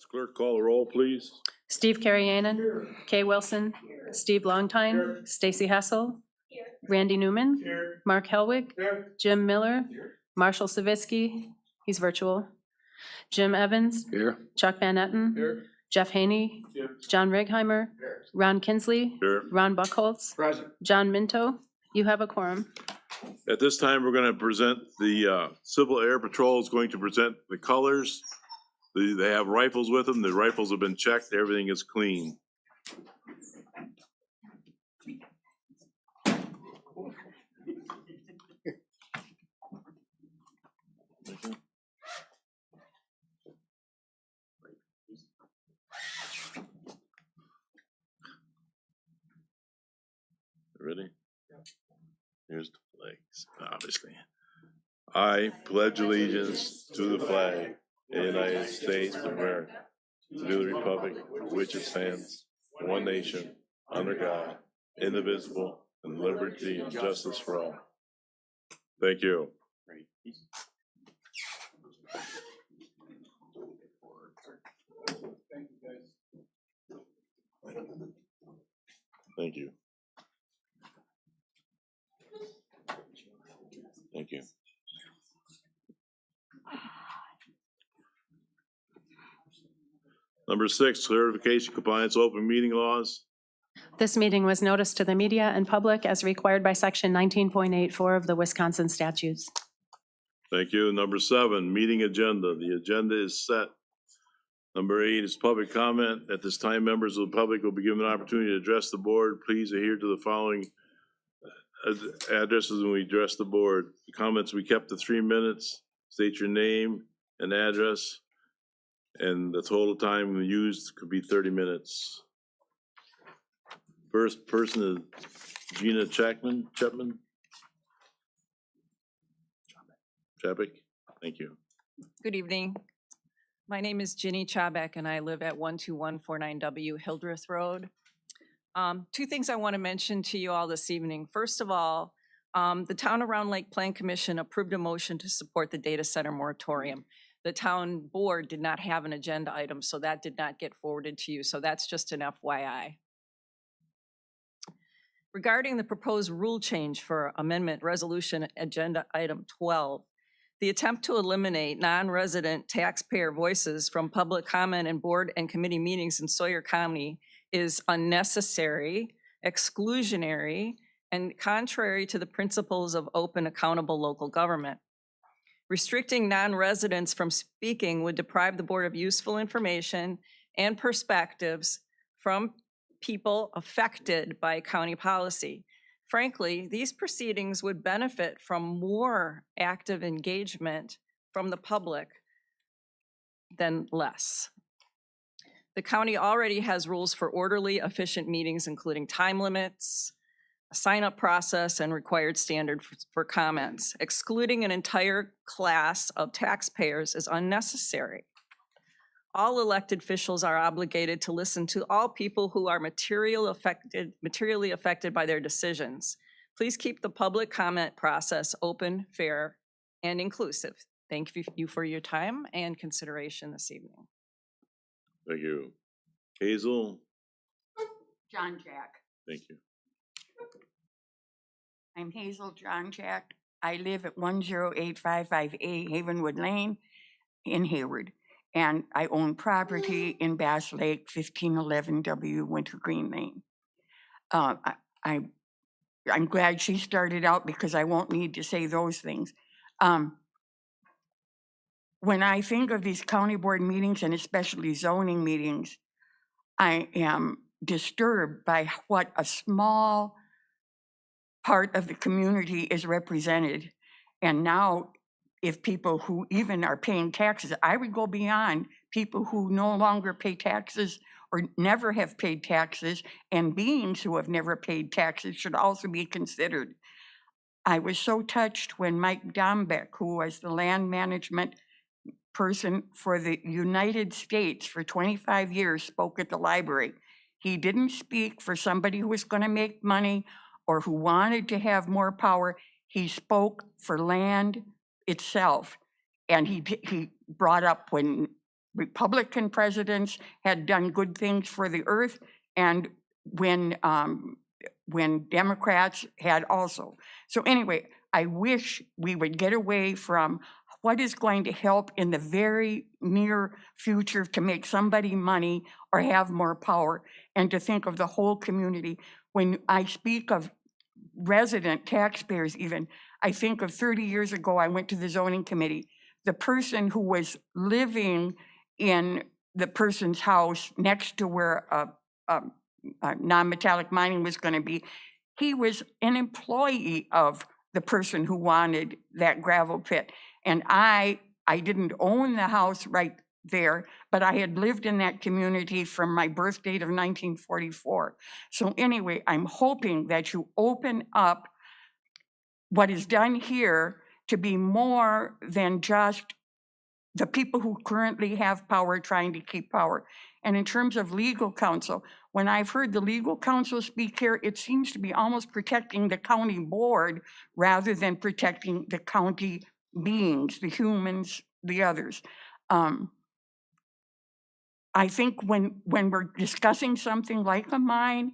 Clerk, call the roll, please. Steve Carrianen. Kay Wilson. Steve Longtime. Stacy Hessel. Randy Newman. Mark Helwig. Jim Miller. Marshall Savitsky. He's virtual. Jim Evans. Here. Chuck Van Etten. Jeff Haney. John Righeimer. Ron Kinsley. Here. Ron Buckholz. Present. John Minto. You have a quorum. At this time, we're going to present the Civil Air Patrol is going to present the colors. They have rifles with them. The rifles have been checked. Everything is clean. Ready? Here's the flags, obviously. I pledge allegiance to the flag of the United States of America, to the republic for which it stands, one nation, under God, indivisible, and liberty and justice for all. Thank you. Thank you. Thank you. Number 6, clarification compliance open meeting laws. This meeting was noticed to the media and public as required by section 19.84 of the Wisconsin statutes. Thank you. Number 7, meeting agenda. The agenda is set. Number 8 is public comment. At this time, members of the public will be given an opportunity to address the board. Please adhere to the following addresses when we address the board. The comments we kept to 3 minutes. State your name and address, and the total time used could be 30 minutes. First person is Gina Chapman. Chapik, thank you. Good evening. My name is Ginny Chabek and I live at 12149W Hildreth Road. 2 things I want to mention to you all this evening. First of all, the Town of Round Lake Plan Commission approved a motion to support the data center moratorium. The town board did not have an agenda item, so that did not get forwarded to you. So that's just an FYI. Regarding the proposed rule change for amendment resolution agenda item 12, the attempt to eliminate non-resident taxpayer voices from public comment and board and committee meetings in Sawyer County is unnecessary, exclusionary, and contrary to the principles of open, accountable local government. Restricting non-residents from speaking would deprive the board of useful information and perspectives from people affected by county policy. Frankly, these proceedings would benefit from more active engagement from the public than less. The county already has rules for orderly, efficient meetings, including time limits, a sign-up process, and required standard for comments. Excluding an entire class of taxpayers is unnecessary. All elected officials are obligated to listen to all people who are materially affected by their decisions. Please keep the public comment process open, fair, and inclusive. Thank you for your time and consideration this evening. Thank you. Hazel, John Jack. thank you. I'm Hazel John Jack. I live at 10855A Havenwood Lane in Hayward. And I own property in Bass Lake, 1511W Wintergreen Lane. I'm glad she started out because I won't need to say those things. When I think of these county board meetings and especially zoning meetings, I am disturbed by what a small part of the community is represented. And now, if people who even are paying taxes, I would go beyond people who no longer pay taxes or never have paid taxes, and beings who have never paid taxes should also be considered. I was so touched when Mike Dombeck, who was the land management person for the United States for 25 years, spoke at the library. He didn't speak for somebody who was going to make money or who wanted to have more power. He spoke for land itself. And he brought up when Republican presidents had done good things for the earth, and when Democrats had also. So anyway, I wish we would get away from what is going to help in the very near future to make somebody money or have more power, and to think of the whole community. When I speak of resident taxpayers even, I think of 30 years ago, I went to the zoning committee. The person who was living in the person's house next to where non-metallic mining was going to be, he was an employee of the person who wanted that gravel pit. And I didn't own the house right there, but I had lived in that community from my birth date of 1944. So anyway, I'm hoping that you open up what is done here to be more than just the people who currently have power trying to keep power. And in terms of legal counsel, when I've heard the legal counsel speak here, it seems to be almost protecting the county board rather than protecting the county beings, the humans, the others. I think when we're discussing something like a mine,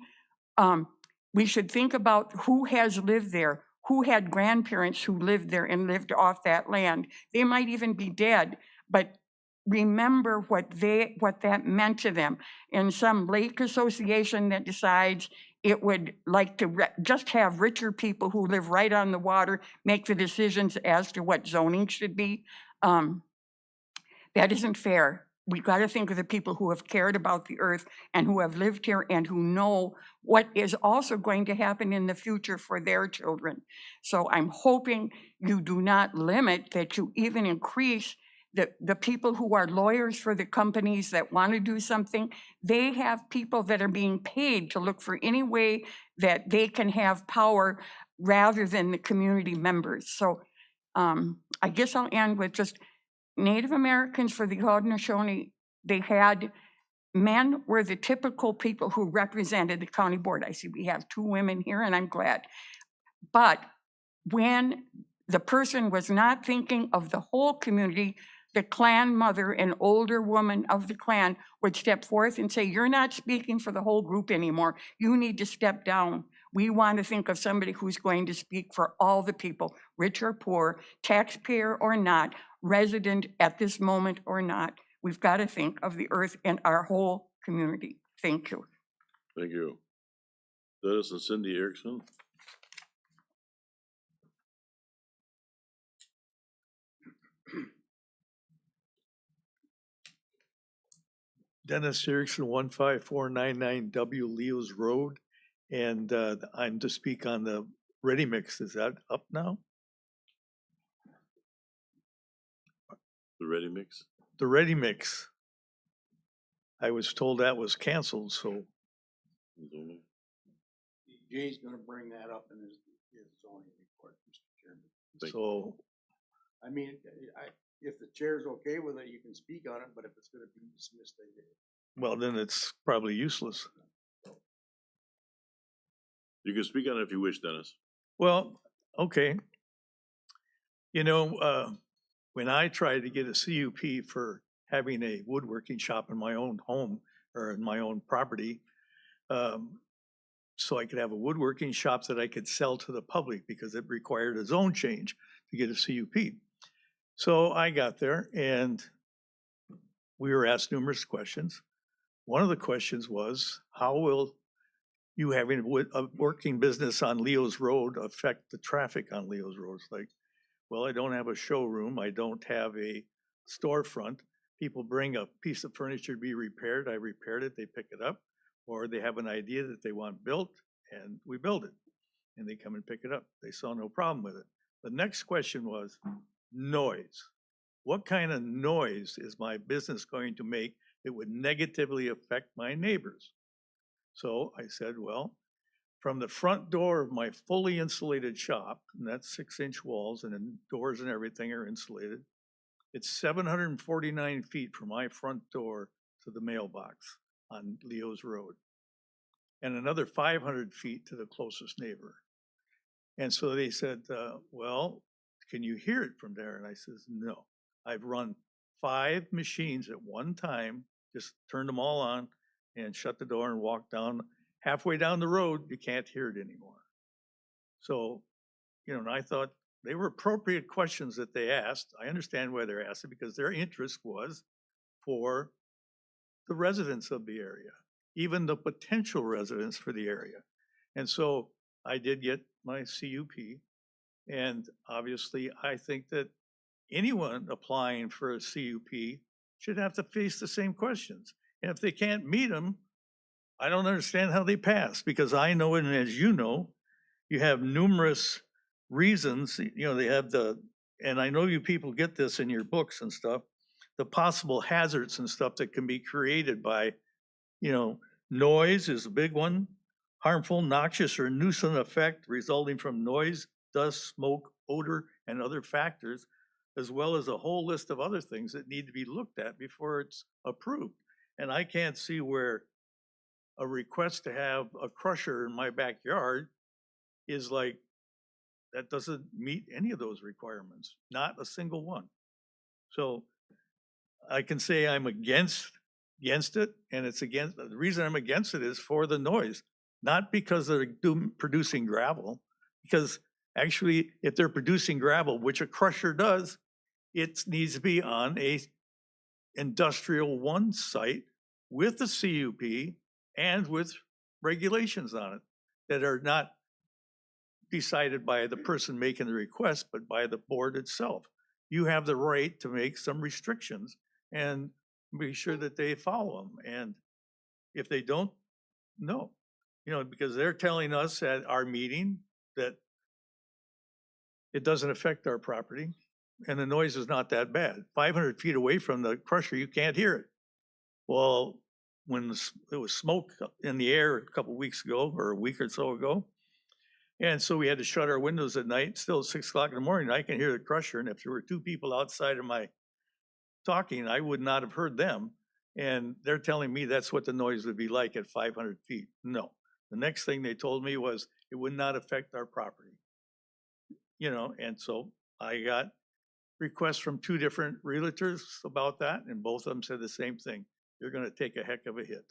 we should think about who has lived there, who had grandparents who lived there and lived off that land. They might even be dead, but remember what that meant to them. And some lake association that decides it would like to just have richer people who live right on the water make the decisions as to what zoning should be. That isn't fair. We got to think of the people who have cared about the earth and who have lived here and who know what is also going to happen in the future for their children. So I'm hoping you do not limit, that you even increase the people who are lawyers for the companies that want to do something. They have people that are being paid to look for any way that they can have power rather than the community members. So I guess I'll end with just Native Americans for the Haudenosaunee. They had men were the typical people who represented the county board. I see we have 2 women here, and I'm glad. But when the person was not thinking of the whole community, the clan mother, an older woman of the clan, would step forth and say, "You're not speaking for the whole group anymore. You need to step down. We want to think of somebody who's going to speak for all the people, rich or poor, taxpayer or not, resident at this moment or not. We've got to think of the earth and our whole community." Thank you. Thank you. Dennis and Cindy Erickson. Dennis Erickson, 15499W Leo's Road. And I'm to speak on the Ready Mix. Is that up now? The Ready Mix. The Ready Mix. I was told that was canceled, so. Jay's gonna bring that up in his zoning report, Mr. Chairman. So, I mean, if the chair's okay with it, you can speak on it, but if it's gonna be dismissed, they did. well, then it's probably useless. You can speak on it if you wish, Dennis. Well, okay. You know, when I tried to get a CUP for having a woodworking shop in my own home or in my own property, so I could have a woodworking shop that I could sell to the public, because it required a zone change to get a CUP. So I got there and we were asked numerous questions. One of the questions was, how will you having a working business on Leo's Road affect the traffic on Leo's Road? It's like, well, I don't have a showroom. I don't have a storefront. People bring a piece of furniture to be repaired. I repaired it, they pick it up. Or they have an idea that they want built and we build it. And they come and pick it up. They saw no problem with it. The next question was noise. What kind of noise is my business going to make that would negatively affect my neighbors? So I said, well, from the front door of my fully insulated shop, and that's 6-inch walls and then doors and everything are insulated, it's 749 feet from my front door to the mailbox on Leo's Road, and another 500 feet to the closest neighbor. And so they said, well, can you hear it from there? And I says, no, I've run 5 machines at one time, just turned them all on and shut the door and walked down. Halfway down the road, you can't hear it anymore. So, you know, and I thought they were appropriate questions that they asked. I understand why they're asked it, because their interest was for the residents of the area, even the potential residents for the area. And so I did get my CUP. And obviously, I think that anyone applying for a CUP should have to face the same questions. And if they can't meet them, I don't understand how they pass, because I know, and as you know, you have numerous reasons, you know, they have and I know you people get this in your books and stuff, the possible hazards and stuff that can be created by, you know, noise is a big one, harmful, noxious, or nuisance effect resulting from noise, dust, smoke, odor, and other factors, as well as a whole list of other things that need to be looked at before it's approved. And I can't see where a request to have a crusher in my backyard is like, that doesn't meet any of those requirements, not a single one. So I can say I'm against it, and it's against, the reason I'm against it is for the noise, not because they're producing gravel, because actually, if they're producing gravel, which a crusher does, it needs to be on a industrial 1 site with a CUP and with regulations on it that are not decided by the person making the request, but by the board itself. You have the right to make some restrictions and be sure that they follow them. And if they don't, no. You know, because they're telling us at our meeting that it doesn't affect our property and the noise is not that bad. 500 feet away from the crusher, you can't hear it. Well, when there was smoke in the air a couple of weeks ago, or a week or so ago, and so we had to shut our windows at night, still at 6 o'clock in the morning, I can hear the crusher. And if there were 2 people outside of my talking, I would not have heard them. And they're telling me that's what the noise would be like at 500 feet. No. The next thing they told me was it would not affect our property. You know, and so I got requests from 2 different realtors about that, and both of them said the same thing. You're gonna take a heck of a hit.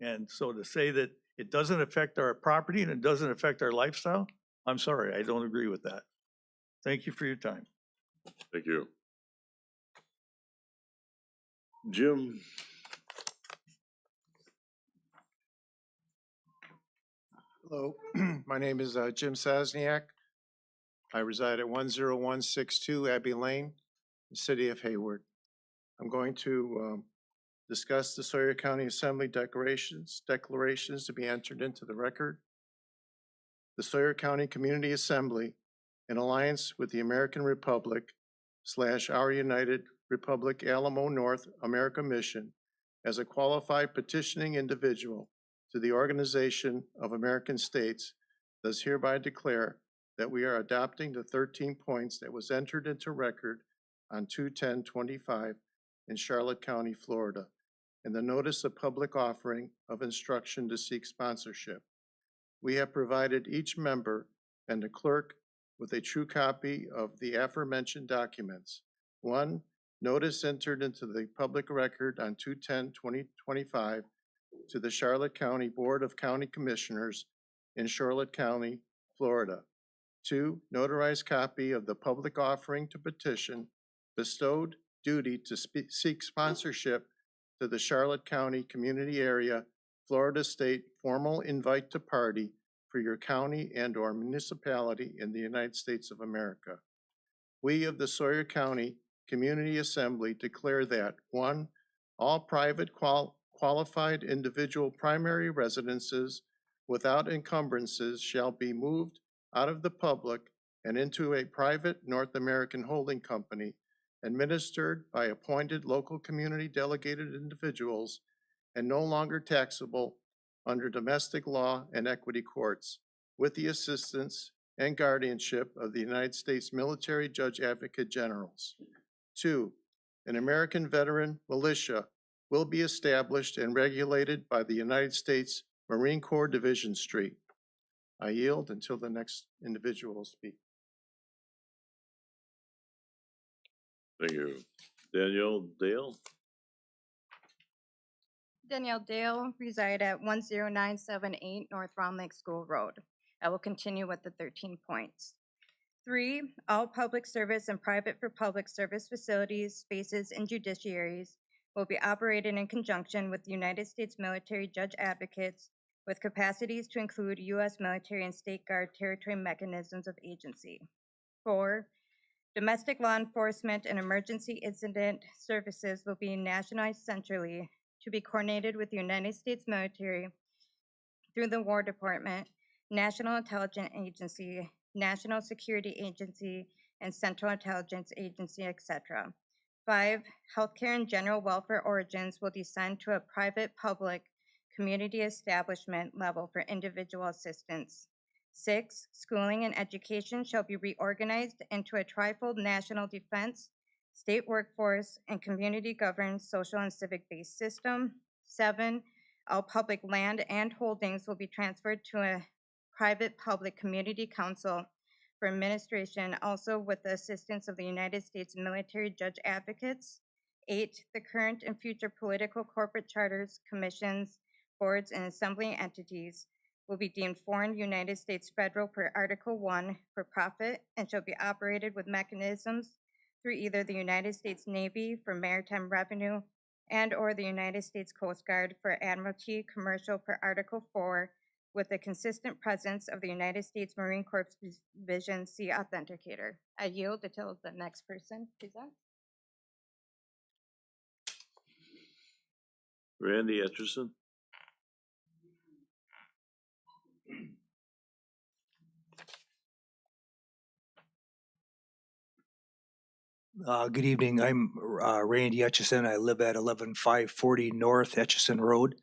And so to say that it doesn't affect our property and it doesn't affect our lifestyle, I'm sorry, I don't agree with that. Thank you for your time. Thank you. Jim? Hello, my name is Jim Sasniak. I reside at 10162 Abbey Lane, the city of Hayward. I'm going to discuss the Sawyer County Assembly declarations to be entered into the record. The Sawyer County Community Assembly, in alliance with the American Republic / Our United Republic Alamo North America Mission, as a qualified petitioning individual to the Organization of American States, does hereby declare that we are adopting the 13 points that was entered into record on 2/10/25 in Charlotte County, Florida, and the notice of public offering of instruction to seek sponsorship. We have provided each member and the clerk with a true copy of the aforementioned documents. 1, notice entered into the public record on 2/10/2025 to the Charlotte County Board of County Commissioners in Charlotte County, Florida. 2, notarized copy of the public offering to petition, bestowed duty to seek sponsorship to the Charlotte County Community Area, Florida State formal invite to party for your county and or municipality in the United States of America. We of the Sawyer County Community Assembly declare that 1, all private qualified individual primary residences without encumbrances shall be moved out of the public and into a private North American holding company administered by appointed local community delegated individuals and no longer taxable under domestic law and equity courts, with the assistance and guardianship of the United States Military Judge Advocate Generals. 2, an American veteran militia will be established and regulated by the United States Marine Corps Division Street. I yield until the next individual will speak. Thank you. Danielle Dale, Danielle Dale, reside at 10978 North Round Lake School Road. I will continue with the 13 points. 3, all public service and private for public service facilities, spaces, and judiciaries will be operated in conjunction with the United States Military Judge Advocates with capacities to include U.S. military and state guard territory mechanisms of agency. 4, domestic law enforcement and emergency incident services will be nationalized centrally to be coordinated with the United States military through the War Department, National Intelligence Agency, National Security Agency, and Central Intelligence Agency, etc. 5, healthcare and general welfare origins will descend to a private-public community establishment level for individual assistance. 6, schooling and education shall be reorganized into a trifold national defense, state workforce, and community-governed social and civic-based system. 7, all public land and holdings will be transferred to a private-public community council for administration, also with the assistance of the United States Military Judge Advocates. 8, the current and future political corporate charters, commissions, boards, and assembly entities will be deemed foreign United States federal per Article 1 for profit and shall be operated with mechanisms through either the United States Navy for maritime revenue and or the United States Coast Guard for Admiralty Commercial per Article 4 with the consistent presence of the United States Marine Corps Division Sea Authenticator. I yield until the next person presents. Randy Etchison, Good evening. I'm Randy Etchison. I live at 11540 North Etchison Road.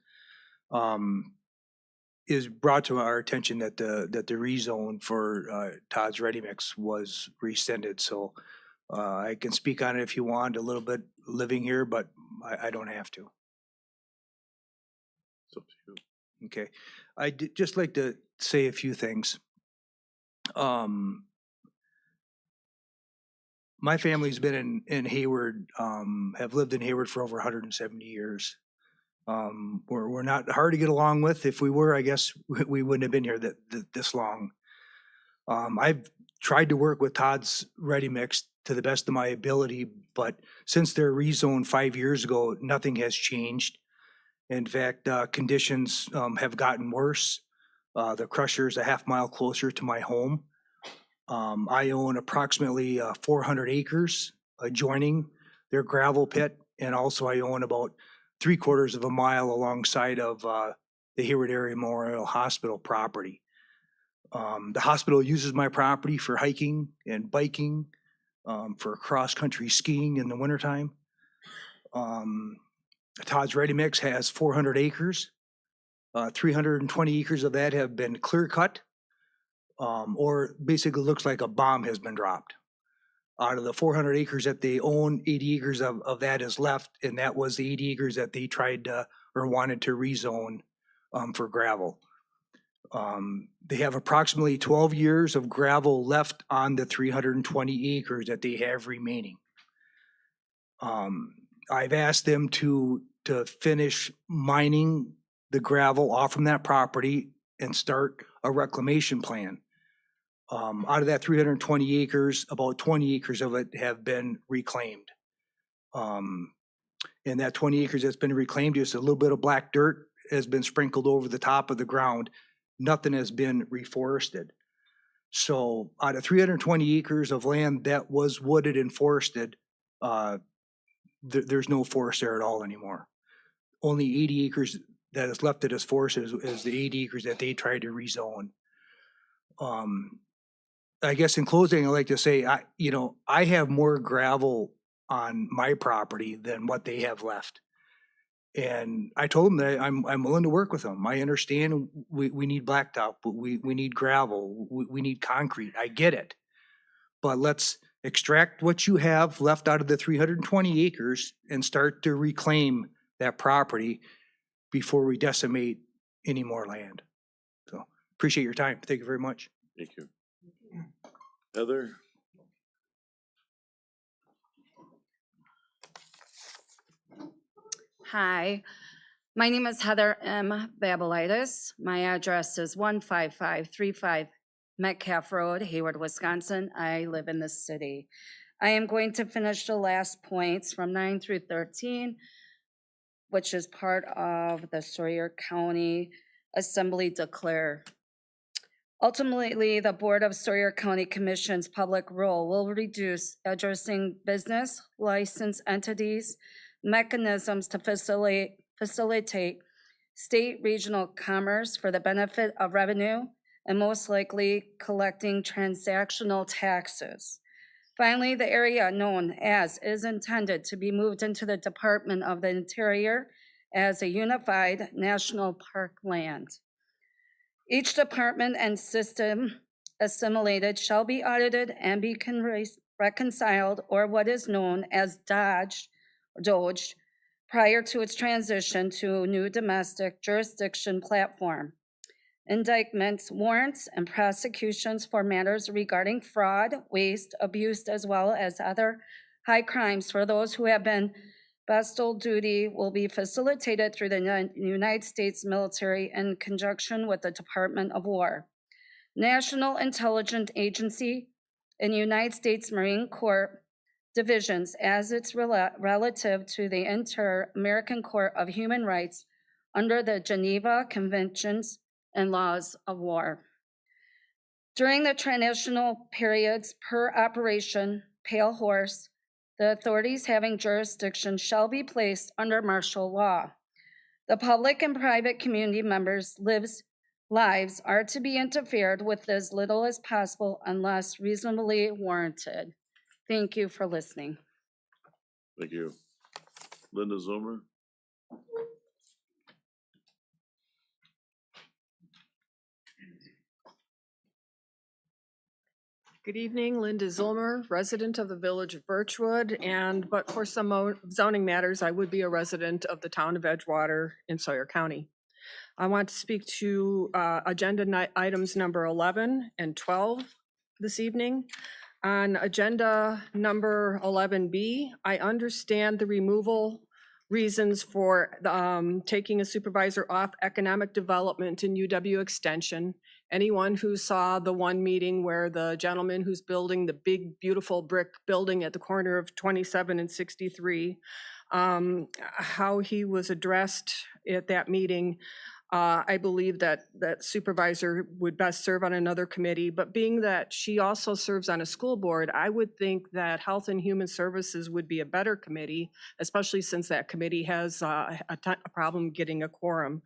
Is brought to our attention that the rezone for Todd's Ready Mix was rescinded. So I can speak on it if you want a little bit living here, but I don't have to. it's up to you. Okay. I'd just like to say a few things. My family's been in Hayward, have lived in Hayward for over 170 years. We're not hard to get along with. If we were, I guess we wouldn't have been here this long. I've tried to work with Todd's Ready Mix to the best of my ability, but since their rezone 5 years ago, nothing has changed. In fact, conditions have gotten worse. The crusher is a half mile closer to my home. I own approximately 400 acres adjoining their gravel pit, and also I own about 3/4 of a mile alongside of the Hayward Area Memorial Hospital property. The hospital uses my property for hiking and biking, for cross-country skiing in the wintertime. Todd's Ready Mix has 400 acres. 320 acres of that have been clear cut, or basically looks like a bomb has been dropped. Out of the 400 acres that they own, 80 acres of that is left, and that was the 80 acres that they tried or wanted to rezone for gravel. They have approximately 12 years of gravel left on the 320 acres that they have remaining. I've asked them to finish mining the gravel off from that property and start a reclamation plan. Out of that 320 acres, about 20 acres of it have been reclaimed. And that 20 acres that's been reclaimed, just a little bit of black dirt has been sprinkled over the top of the ground. Nothing has been reforested. So out of 320 acres of land that was wooded and forested, there's no forest there at all anymore. Only 80 acres that is left that is forested is the 80 acres that they tried to rezone. I guess in closing, I'd like to say, I have more gravel on my property than what they have left. And I told them that I'm willing to work with them. I understand we need blacktop, but we need gravel, we need concrete. I get it. But let's extract what you have left out of the 320 acres and start to reclaim that property before we decimate any more land. So appreciate your time. Thank you very much. Thank you. Heather, Hi, my name is Heather M. Babylaitis. My address is 15535 Metcalf Road, Hayward, Wisconsin. I live in this city. I am going to finish the last points from 9 through 13, which is part of the Sawyer County Assembly Declare. Ultimately, the Board of Sawyer County Commission's public role will reduce addressing business license entities, mechanisms to facilitate state regional commerce for the benefit of revenue, and most likely collecting transactional taxes. Finally, the area known as is intended to be moved into the Department of the Interior as a unified national park land. Each department and system assimilated shall be audited and be reconciled, or what is known as DOGE, prior to its transition to a new domestic jurisdiction platform. Indictments, warrants, and prosecutions for matters regarding fraud, waste, abuse, as well as other high crimes for those who have been vested duty will be facilitated through the United States military in conjunction with the Department of War, National Intelligence Agency, and United States Marine Corps divisions as it's relative to the Inter-American Court of Human Rights under the Geneva Conventions and laws of war. During the transitional periods per Operation Pale Horse, the authorities having jurisdiction shall be placed under martial law. The public and private community members' lives are to be interfered with as little as possible unless reasonably warranted. Thank you for listening. Thank you. Linda Zoomer? Good evening, Linda Zolmer, resident of the village of Birchwood, but for some zoning matters, I would be a resident of the town of Edgewater in Sawyer County. I want to speak to agenda items number 11 and 12 this evening. On agenda number 11B, I understand the removal reasons for taking a supervisor off economic development in UW Extension. Anyone who saw the one meeting where the gentleman who's building the big, beautiful brick building at the corner of 27 and 63, how he was addressed at that meeting, I believe that supervisor would best serve on another committee, but being that she also serves on a school board, I would think that Health and Human Services would be a better committee, especially since that committee has a problem getting a quorum.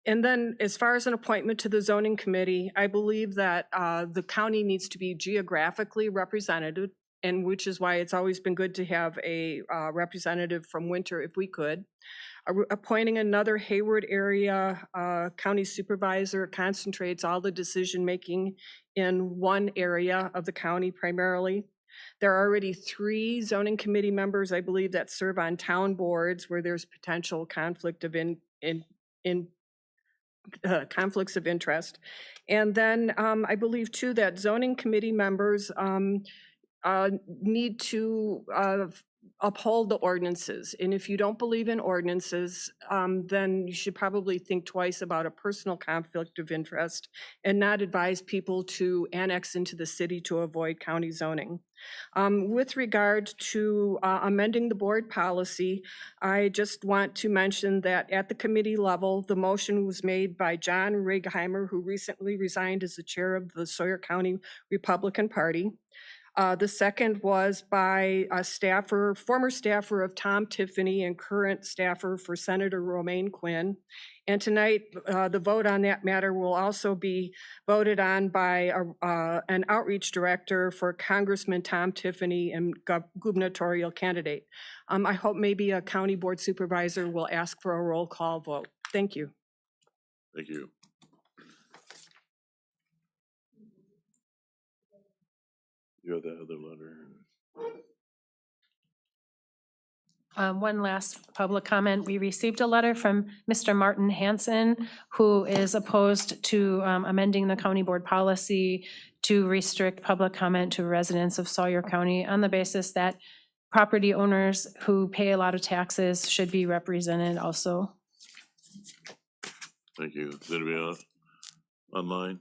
And then as far as an appointment to the zoning committee, I believe that the county needs to be geographically represented, and which is why it's always been good to have a representative from Winter if we could. Appointing another Hayward area county supervisor concentrates all the decision-making in one area of the county primarily. There are already 3 zoning committee members, I believe, that serve on town boards where there's potential conflict of conflicts of interest. And then I believe too that zoning committee members need to uphold the ordinances. And if you don't believe in ordinances, then you should probably think twice about a personal conflict of interest and not advise people to annex into the city to avoid county zoning. With regard to amending the board policy, I just want to mention that at the committee level, the motion was made by John Righeimer, who recently resigned as the chair of the Sawyer County Republican Party. The second was by a former staffer of Tom Tiffany and current staffer for Senator Romaine Quinn. And tonight, the vote on that matter will also be voted on by an outreach director for Congressman Tom Tiffany and gubernatorial candidate. I hope maybe a county board supervisor will ask for a roll call vote. Thank you. Thank you. You have that other letter. One last public comment. We received a letter from Mr. Martin Hansen, who is opposed to amending the county board policy to restrict public comment to residents of Sawyer County on the basis that property owners who pay a lot of taxes should be represented also. Thank you. Is anybody online?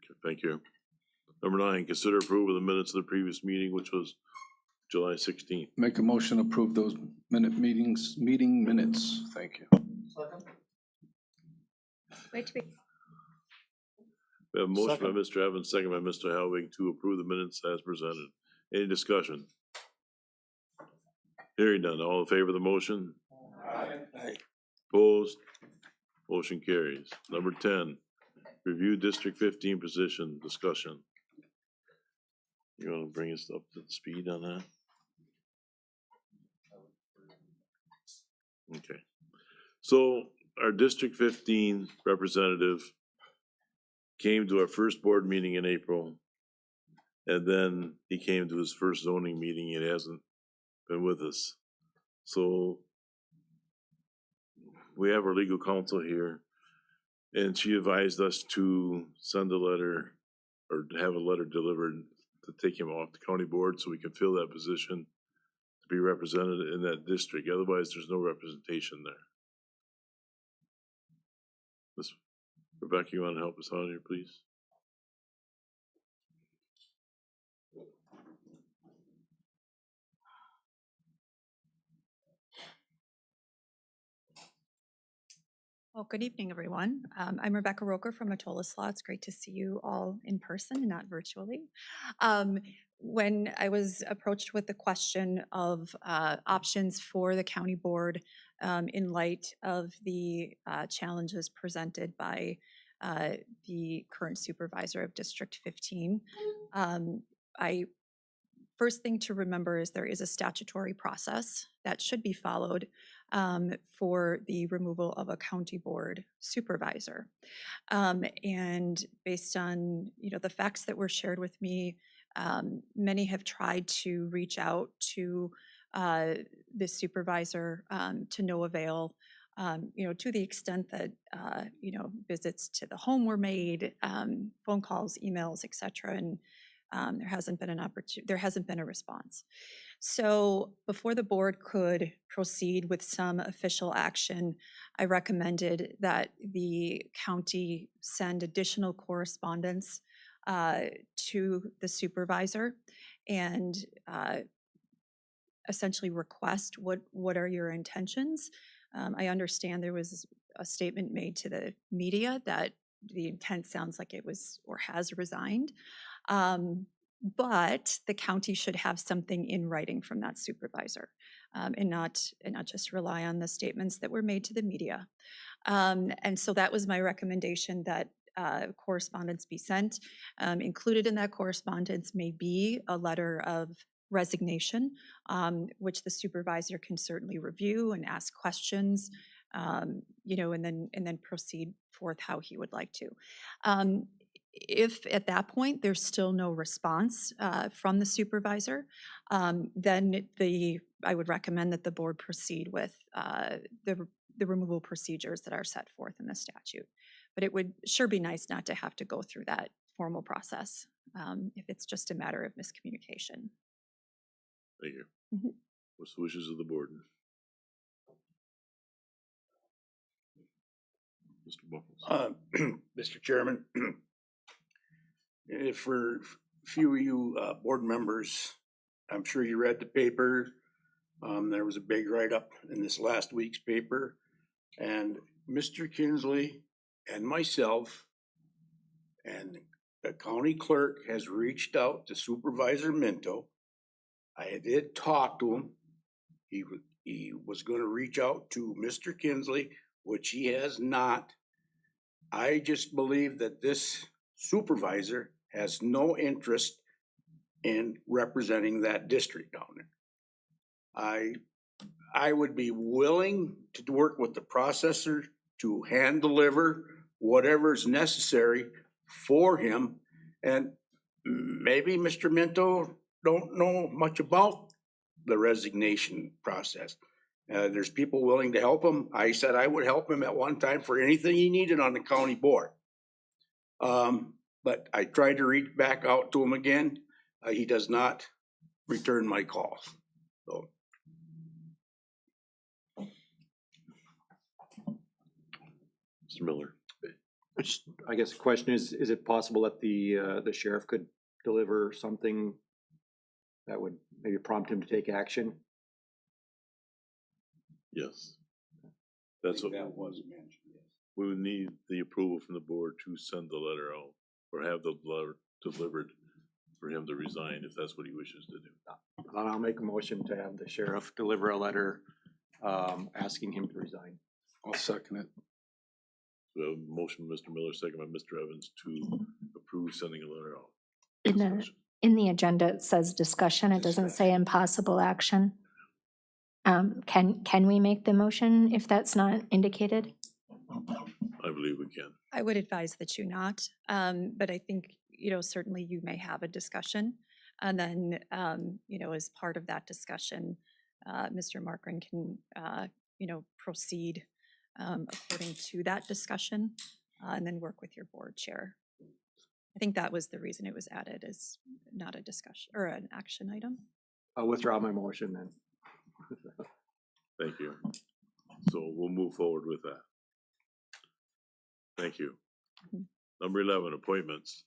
Okay, thank you. Number 9, consider approval of the minutes of the previous meeting, which was July 16th. Make a motion to approve those meeting minutes. Thank you. Wait to be. We have a motion by Mr. Evans, second by Mr. Helwig to approve the minutes as presented. Any discussion? Hearing none. All in favor of the motion? Aye. Opposed? Motion carries. Number 10, review District 15 position discussion. You want to bring us up to speed on that? Okay. So our District 15 representative came to our first board meeting in April, and then he came to his first zoning meeting. It hasn't been with us. So we have our legal counsel here, and she advised us to send a letter or to have a letter delivered to take him off the county board so we can fill that position to be represented in that district. Otherwise, there's no representation there. Ms. Rebecca, you want to help us out here, please? Well, good evening, everyone. I'm Rebecca Roker from Atolis Law. It's great to see you all in person and not virtually. When I was approached with the question of options for the county board in light of the challenges presented by the current supervisor of District 15, first thing to remember is there is a statutory process that should be followed for the removal of a county board supervisor. And based on the facts that were shared with me, many have tried to reach out to this supervisor to no avail. To the extent that visits to the home were made, phone calls, emails, etc., and there hasn't been a response. So before the board could proceed with some official action, I recommended that the county send additional correspondence to the supervisor and essentially request what are your intentions. I understand there was a statement made to the media that the intent sounds like it was or has resigned. But the county should have something in writing from that supervisor and not just rely on the statements that were made to the media. And so that was my recommendation, that correspondence be sent. Included in that correspondence may be a letter of resignation, which the supervisor can certainly review and ask questions, and then proceed forth how he would like to. If at that point there's still no response from the supervisor, then I would recommend that the board proceed with the removal procedures that are set forth in the statute. But it would sure be nice not to have to go through that formal process if it's just a matter of miscommunication. Thank you. Mm-hmm. What's the wishes of the board? Mr. Buckles. Mr. Chairman, for a few of you board members, I'm sure you read the paper. There was a big write-up in this last week's paper, and Mr. Kinsley and myself and the county clerk has reached out to Supervisor Minto. I did talk to him. He was going to reach out to Mr. Kinsley, which he has not. I just believe that this supervisor has no interest in representing that district down there. I would be willing to work with the processor to hand deliver whatever's necessary for him. And maybe Mr. Minto don't know much about the resignation process. There's people willing to help him. I said I would help him at one time for anything he needed on the county board. But I tried to reach back out to him again. He does not return my calls. So Mr. Miller. I guess the question is it possible that the sheriff could deliver something that would maybe prompt him to take action? Yes. That's what, that was mentioned. we would need the approval from the board to send the letter out or have the letter delivered for him to resign if that's what he wishes to do. Then I'll make a motion to have the sheriff deliver a letter asking him to resign. I'll second it. We have a motion, by Mr. Miller, second by Mr. Evans, to approve sending a letter out. In the agenda, it says discussion. It doesn't say impossible action. Can we make the motion if that's not indicated? I believe we can. I would advise that you not, but I think, certainly you may have a discussion. And then, as part of that discussion, Mr. Markram can, proceed according to that discussion and then work with your board chair. I think that was the reason it was added as not a discussion or an action item. I'll withdraw my motion then. Thank you. So we'll move forward with that. Thank you. Number 11, appointments.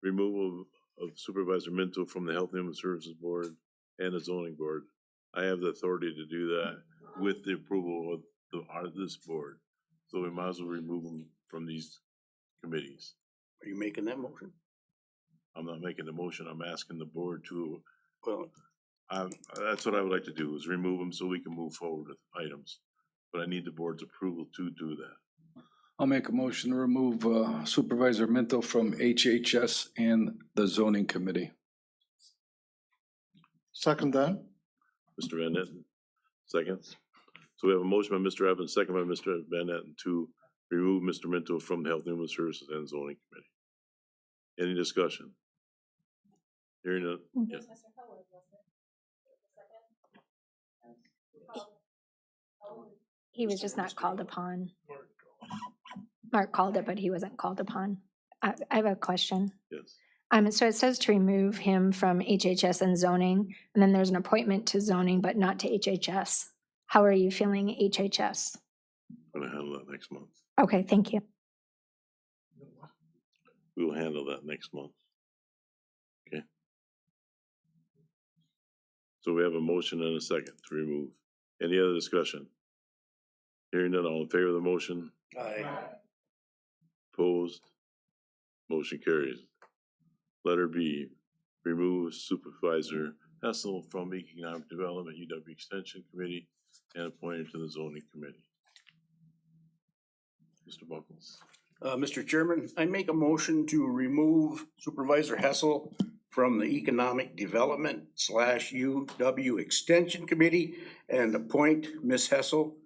Removal of Supervisor Minto from the Health and Human Services Board and the Zoning Board. I have the authority to do that with the approval of this board. So we might as well remove them from these committees. Are you making that motion? I'm not making the motion. I'm asking the board to, Well, that's what I would like to do, is remove them so we can move forward with items. But I need the board's approval to do that. I'll make a motion to remove Supervisor Minto from HHS and the zoning committee. Second that. Mr. Van Etten, seconds. So we have a motion by Mr. Evans, second by Mr. Van Etten to remove Mr. Minto from the Health and Human Services and Zoning Committee. Any discussion? Hearing none. Yes. He was just not called upon. Mark called it, but he wasn't called upon. I have a question. Yes. So it says to remove him from HHS and zoning, and then there's an appointment to zoning, but not to HHS. How are you feeling HHS? I'm gonna handle that next month. Okay, thank you. We will handle that next month. Okay. So we have a motion and a second to remove. Any other discussion? Hearing none, all in favor of the motion? Aye. Opposed? Motion carries. Letter B, remove Supervisor Hessel from Economic Development UW Extension Committee and appoint him to the Zoning Committee. Mr. Buckles. Mr. Chairman, I make a motion to remove Supervisor Hessel from the Economic Development / UW Extension Committee and appoint Ms. Hessel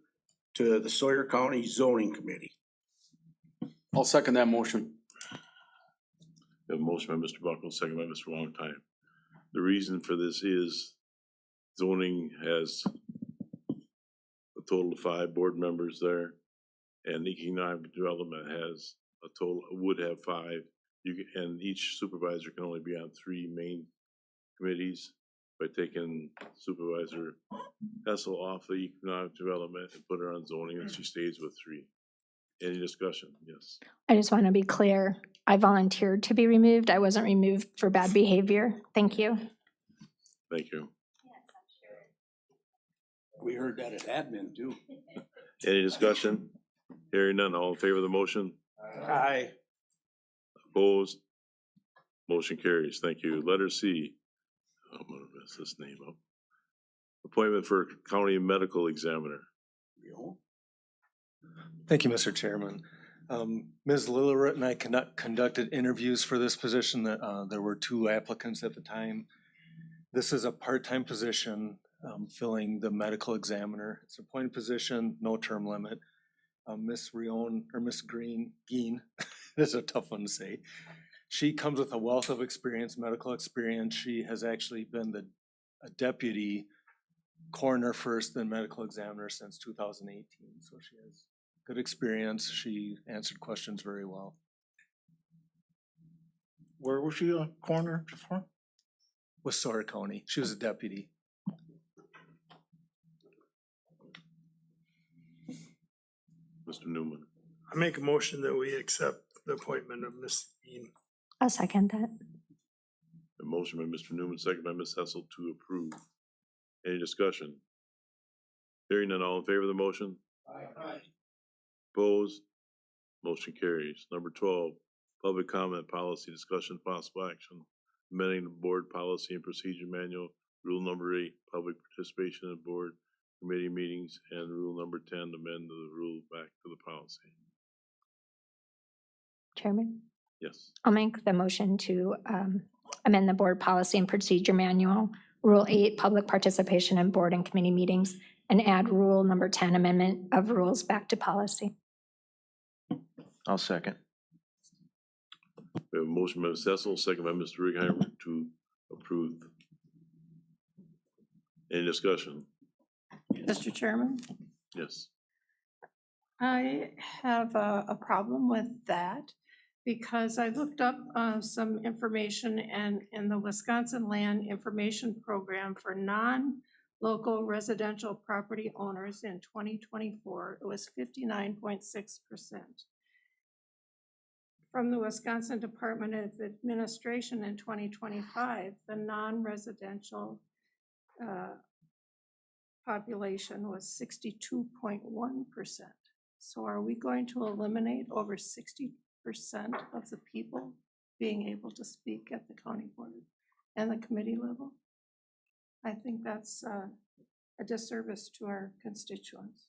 to the Sawyer County Zoning Committee. I'll second that motion. We have a motion by Mr. Buckles, second by Mr. Longtime. The reason for this is zoning has a total of 5 board members there, and economic development has a total, would have 5. And each supervisor can only be on 3 main committees. By taking Supervisor Hessel off the economic development and put her on zoning, and she stays with 3. Any discussion? Yes. I just want to be clear. I volunteered to be removed. I wasn't removed for bad behavior. Thank you. Thank you. We heard that at admin too. Any discussion? Hearing none, all in favor of the motion? Aye. Opposed? Motion carries. Thank you. Letter C. I'm gonna mess this name up. Appointment for county medical examiner. Thank you, Mr. Chairman. Ms. Lilleret and I conducted interviews for this position. There were 2 applicants at the time. This is a part-time position filling the medical examiner. It's an appointed position, no term limit. Ms. Rion, or Ms. Geen, that's a tough one to say. She comes with a wealth of experience, medical experience. She has actually been a deputy coroner first, then medical examiner since 2018. So she has good experience. She answered questions very well. Where was she a coroner before? With Sawyer County. She was a deputy. Mr. Newman. I make a motion that we accept the appointment of Ms. Bean. I'll second that. A motion by Mr. Newman, second by Ms. Hessel to approve. Any discussion? Hearing none, all in favor of the motion? Aye. Opposed? Motion carries. Number 12, public comment policy discussion possible action. Amending the board policy and procedure manual, rule number 8, public participation in board committee meetings, and rule number 10, amend the rule back to the policy. Chairman, Yes. I'll make the motion to amend the board policy and procedure manual, Rule 8, public participation in board and committee meetings, and add rule number 10, amendment of rules back to policy. I'll second. We have a motion by Ms. Hessel, second by Mr. Righeimer to approve. Any discussion? Mr. Chairman, Yes. I have a problem with that because I looked up some information and in the Wisconsin Land Information Program for non-local residential property owners in 2024, it was 59.6%. From the Wisconsin Department of Administration in 2025, the non-residential population was 62.1%. So are we going to eliminate over 60% of the people being able to speak at the county board and the committee level? I think that's a disservice to our constituents.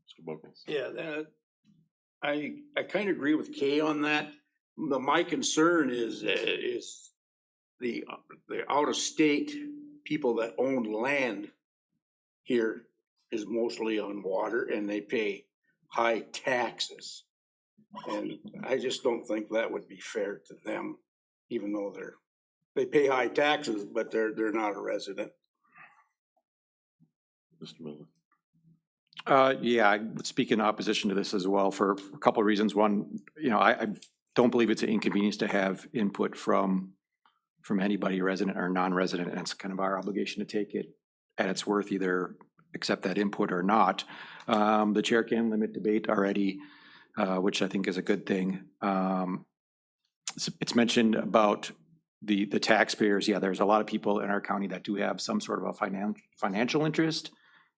Mr. Buckles. Yeah, I kind of agree with Kay on that. My concern is the out-of-state people that own land here is mostly on water and they pay high taxes. And I just don't think that would be fair to them, even though they pay high taxes, but they're not a resident. Mr. Miller. Yeah, I would speak in opposition to this as well for a couple of reasons. One, I don't believe it's an inconvenience to have input from anybody, resident or non-resident, and it's kind of our obligation to take it at its worth, either accept that input or not. The chair can limit debate already, which I think is a good thing. It's mentioned about the taxpayers. Yeah, there's a lot of people in our county that do have some sort of a financial interest,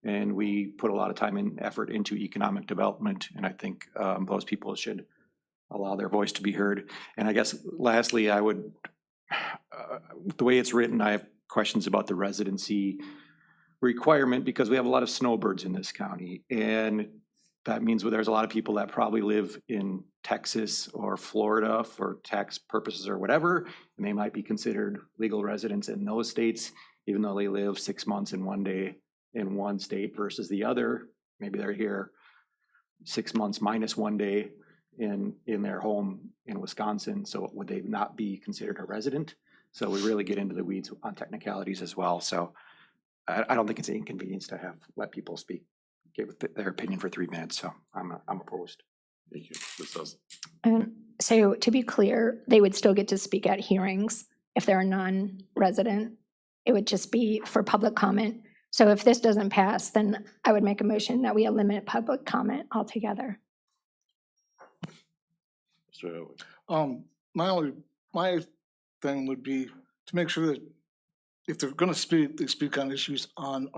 and we put a lot of time and effort into economic development, and I think those people should allow their voice to be heard. And I guess lastly, I would, the way it's written, I have questions about the residency requirement because we have a lot of snowbirds in this county, and that means there's a lot of people that probably live in Texas or Florida for tax purposes or whatever, and they might be considered legal residents in those states, even though they live 6 months in one day in one state versus the other. Maybe they're here 6 months minus 1 day in their home in Wisconsin. So would they not be considered a resident? So we really get into the weeds on technicalities as well. So I don't think it's an inconvenience to let people speak, give their opinion for 3 minutes. So I'm opposed. Thank you. Ms. Hessel. So to be clear, they would still get to speak at hearings if they're a non-resident. It would just be for public comment. So if this doesn't pass, then I would make a motion that we eliminate public comment altogether. Mr. Howard. My thing would be to make sure that if they're gonna speak, they speak on issues on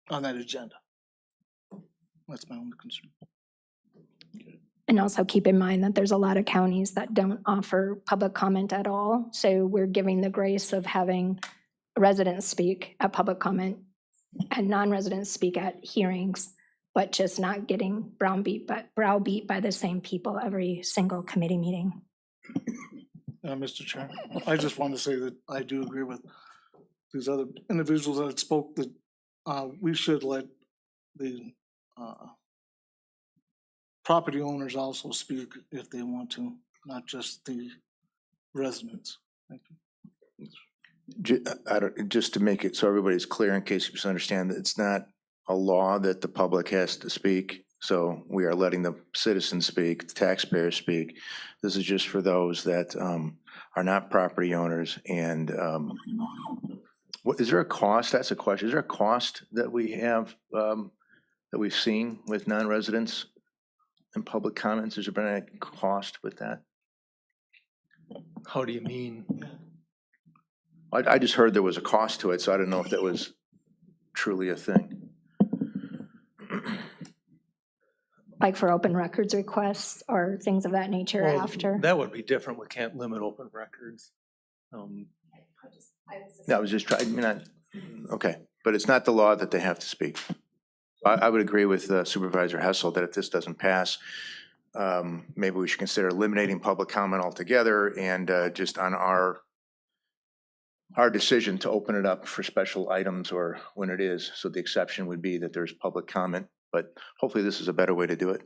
that agenda. That's my only concern. And also keep in mind that there's a lot of counties that don't offer public comment at all. So we're giving the grace of having residents speak at public comment and non-residents speak at hearings, but just not getting browbeat by the same people every single committee meeting. Mr. Chair, I just want to say that I do agree with these other individuals that spoke that we should let the property owners also speak if they want to, not just the residents. Thank you. Just to make it so everybody's clear, in case you misunderstand, that it's not a law that the public has to speak. So we are letting the citizens speak, the taxpayers speak. This is just for those that are not property owners. And is there a cost? That's a question. Is there a cost that we have, that we've seen with non-residents and public comments? Has there been a cost with that? How do you mean? I just heard there was a cost to it, so I don't know if that was truly a thing. Like for open records requests or things of that nature Well, after? That would be different. We can't limit open records. No, I was just trying, okay, but it's not the law that they have to speak. I would agree with Supervisor Hessel that if this doesn't pass, maybe we should consider eliminating public comment altogether and just on our decision to open it up for special items or when it is. So the exception would be that there's public comment, but hopefully this is a better way to do it.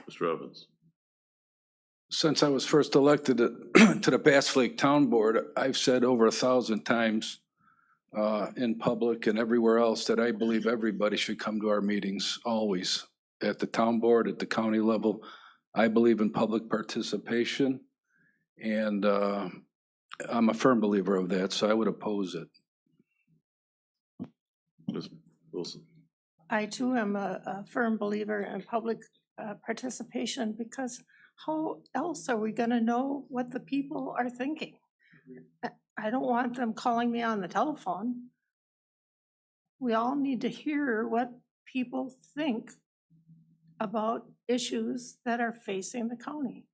Mr. Evans. Since I was first elected to the Bass Lake Town Board, I've said over 1,000 times in public and everywhere else that I believe everybody should come to our meetings, always. At the town board, at the county level, I believe in public participation, and I'm a firm believer of that, so I would oppose it. Ms. Wilson. I too am a firm believer in public participation, because how else are we gonna know what the people are thinking? I don't want them calling me on the telephone. We all need to hear what people think about issues that are facing the county.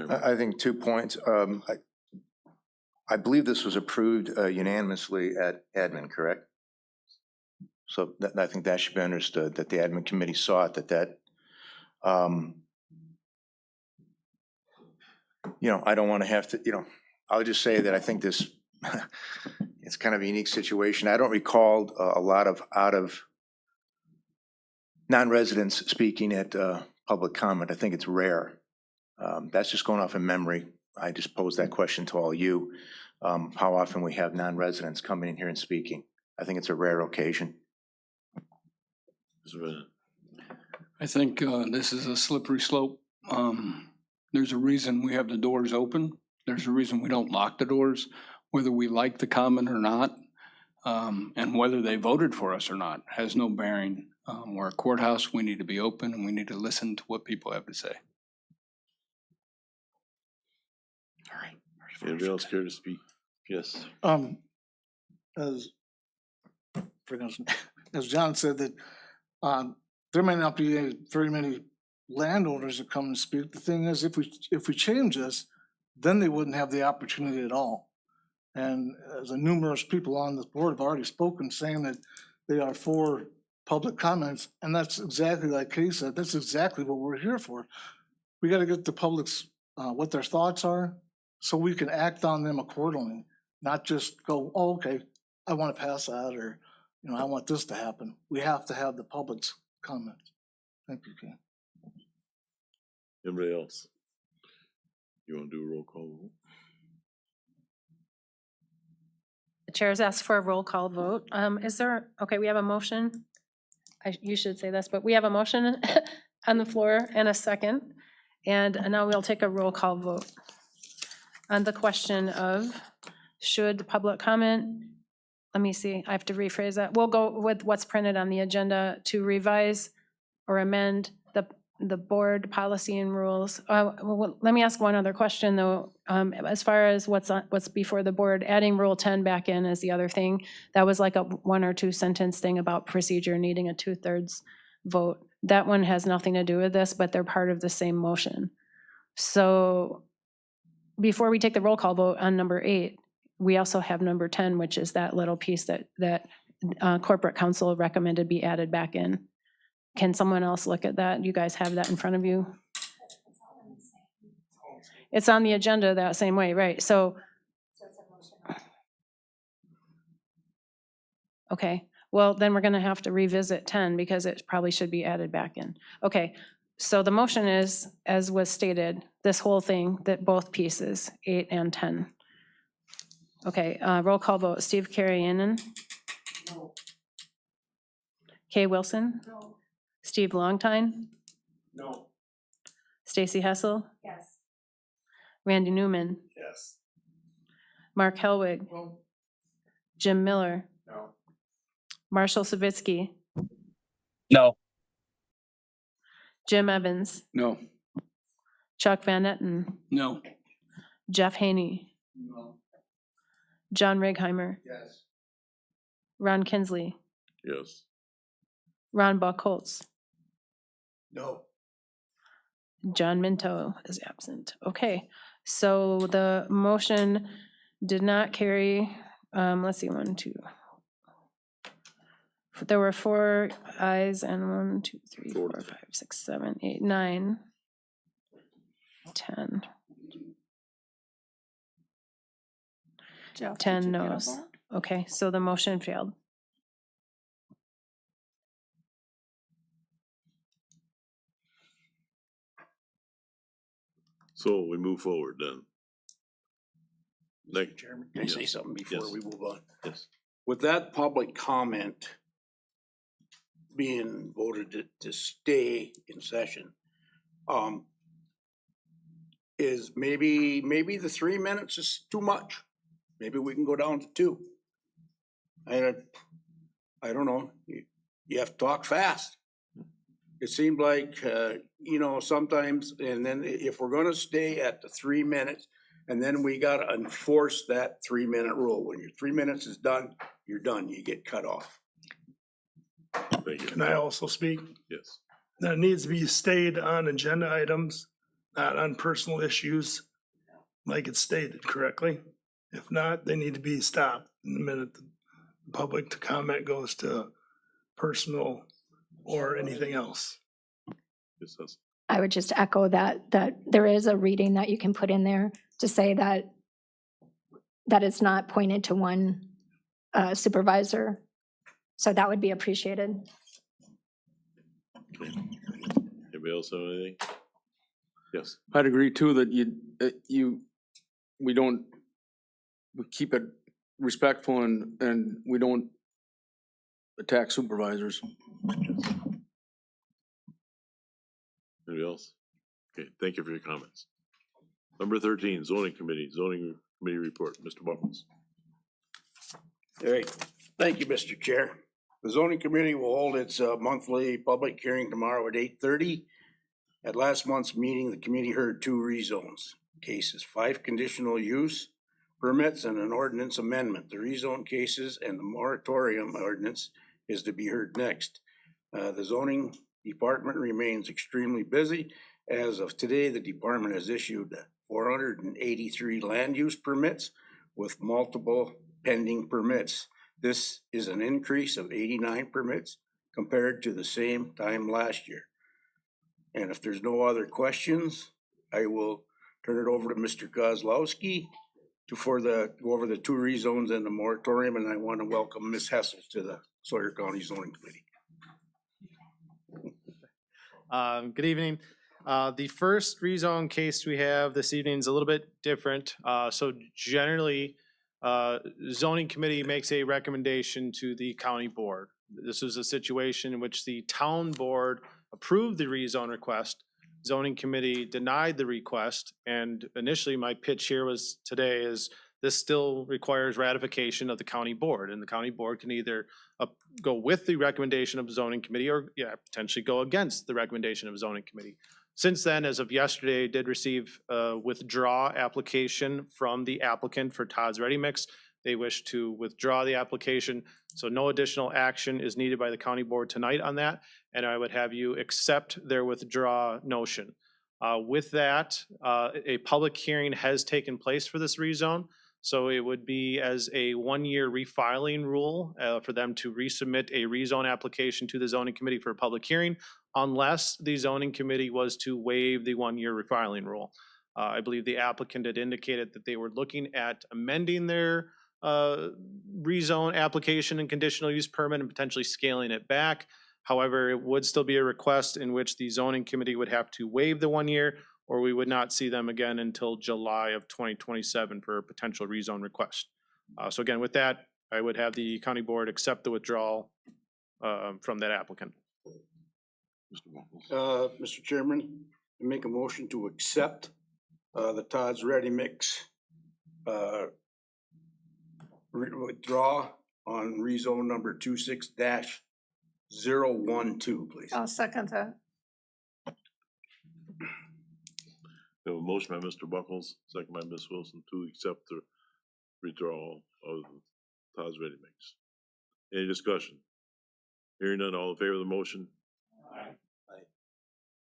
I think 2 points. I believe this was approved unanimously at admin, correct? So I think that should be understood, that the admin committee saw it, that I don't want to have to, I'll just say that I think this, it's kind of a unique situation. I don't recall a lot of out of non-residents speaking at public comment. I think it's rare. That's just going off in memory. I just posed that question to all you. How often we have non-residents coming in here and speaking. I think it's a rare occasion. I think this is a slippery slope. There's a reason we have the doors open. There's a reason we don't lock the doors, whether we like the comment or not, and whether they voted for us or not has no bearing. We're a courthouse. We need to be open, and we need to listen to what people have to say. All right. Anybody else care to speak? Yes. As John said, that there may not be very many landowners that come and speak. The thing is, if we change this, then they wouldn't have the opportunity at all. And as numerous people on this board have already spoken, saying that they are for public comments, and that's exactly like Kay said. That's exactly what we're here for. We got to get the public's what their thoughts are, so we can act on them accordingly, not just go, oh, okay, I want to pass that, or I want this to happen. We have to have the public's comments. Thank you, Kay. Anybody else? You want to do a roll call vote? The chair's asked for a roll call vote. Is there, okay, we have a motion. You should say this, but we have a motion on the floor and a second. And now we'll take a roll call vote on the question of should public comment, let me see, I have to rephrase that. We'll go with what's printed on the agenda to revise or amend the board policy and rules. Let me ask one other question though. As far as what's before the board, adding Rule 10 back in is the other thing. That was like a 1 or 2 sentence thing about procedure needing a 2/3 vote. That one has nothing to do with this, but they're part of the same motion. So before we take the roll call vote on number 8, we also have number 10, which is that little piece that corporate counsel recommended be added back in. Can someone else look at that? You guys have that in front of you? It's on the agenda that same way, right? So, okay, well, then we're gonna have to revisit 10 because it probably should be added back in. Okay, so the motion is, as was stated, this whole thing, that both pieces, 8 and 10. Okay, roll call vote. Steve Carrianen? Kay Wilson, Steve Longtine, No. Stacy Hessel, Yes. Randy Newman, Yes. Mark Helwig, Jim Miller, No. Marshall Savitsky, No. Jim Evans, No. Chuck Van Etten, No. Jeff Haney, No. John Righeimer, Yes. Ron Kinsley, Yes. Ron Buckholz, No. John Minto is absent. Okay, so the motion did not carry, let's see, 1, 2. There were 4 ayes and 1, 2, 3, 4, 5, 6, 7, 8, 9, 10. Jeff, did 10 you get a no's. vote? Okay, so the motion failed. So we move forward then. Next. Chairman, can I say something before Yes. we move on? Yes. With that public comment being voted to stay in session, is maybe the 3 minutes is too much. Maybe we can go down to 2. And I don't know, you have to talk fast. It seemed like, sometimes, and then if we're gonna stay at the 3 minutes, and then we gotta enforce that 3-minute rule. When your 3 minutes is done, you're done, you get cut off. Thank you. Can I also speak? Yes. That it needs to be stayed on agenda items, not on personal issues, like it's stated correctly. If not, they need to be stopped in the minute the public to comment goes to personal or anything else. Yes, yes. I would just echo that there is a reading that you can put in there to say that it's not pointed to one supervisor. So that would be appreciated. Okay. Anybody else have anything? Yes. I'd agree too that we keep it respectful and we don't attack supervisors. Anybody else? Okay, thank you for your comments. Number 13, zoning committee report, Mr. Buckles. All right, thank you, Mr. Chair. The zoning committee will hold its monthly public hearing tomorrow at 8:30. At last month's meeting, the committee heard 2 rezones cases, 5 conditional use permits and an ordinance amendment. The rezone cases and the moratorium ordinance is to be heard next. The zoning department remains extremely busy. As of today, the department has issued 483 land use permits with multiple pending permits. This is an increase of 89 permits compared to the same time last year. And if there's no other questions, I will turn it over to Mr. Kozlowski go over the 2 rezones and the moratorium, and I want to welcome Ms. Hessel to the Sawyer County Zoning Committee. Good evening. The first rezone case we have this evening is a little bit different. So generally, zoning committee makes a recommendation to the county board. This was a situation in which the town board approved the rezone request. Zoning committee denied the request, and initially my pitch here was today is this still requires ratification of the county board, and the county board can either go with the recommendation of zoning committee or potentially go against the recommendation of zoning committee. Since then, as of yesterday, did receive a withdraw application from the applicant for Todd's Ready Mix. They wish to withdraw the application, so no additional action is needed by the county board tonight on that, and I would have you accept their withdraw notion. With that, a public hearing has taken place for this rezone, so it would be as a 1-year refiling rule for them to resubmit a rezone application to the zoning committee for a public hearing, unless the zoning committee was to waive the 1-year refiling rule. I believe the applicant had indicated that they were looking at amending their rezone application and conditional use permit and potentially scaling it back. However, it would still be a request in which the zoning committee would have to waive the 1 year, or we would not see them again until July of 2027 for a potential rezone request. So again, with that, I would have the county board accept the withdrawal from that applicant. Mr. Chairman, I make a motion to accept the Todd's Ready Mix withdraw on rezone number 26-012, please. I'll second that. We have a motion by Mr. Buckles, second by Ms. Wilson to accept the withdrawal of Todd's Ready Mix. Any discussion? Hearing none, all in favor of the motion? Aye.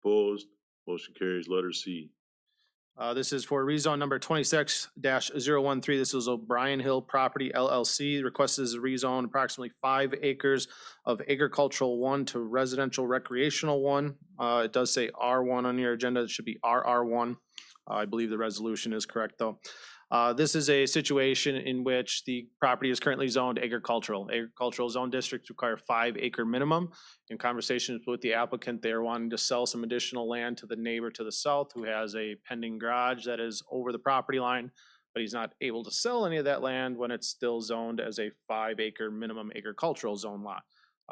Opposed? Motion carries. Letter C. This is for rezone number 26-013. This is O'Brien Hill Property LLC. The request is to rezone approximately 5 acres of agricultural 1 to residential recreational 1. It does say R1 on your agenda. It should be RR1. I believe the resolution is correct, though. This is a situation in which the property is currently zoned agricultural. Agricultural zone districts require 5-acre minimum. In conversations with the applicant, they are wanting to sell some additional land to the neighbor to the south who has a pending garage that is over the property line, but he's not able to sell any of that land when it's still zoned as a 5-acre minimum agricultural zone lot.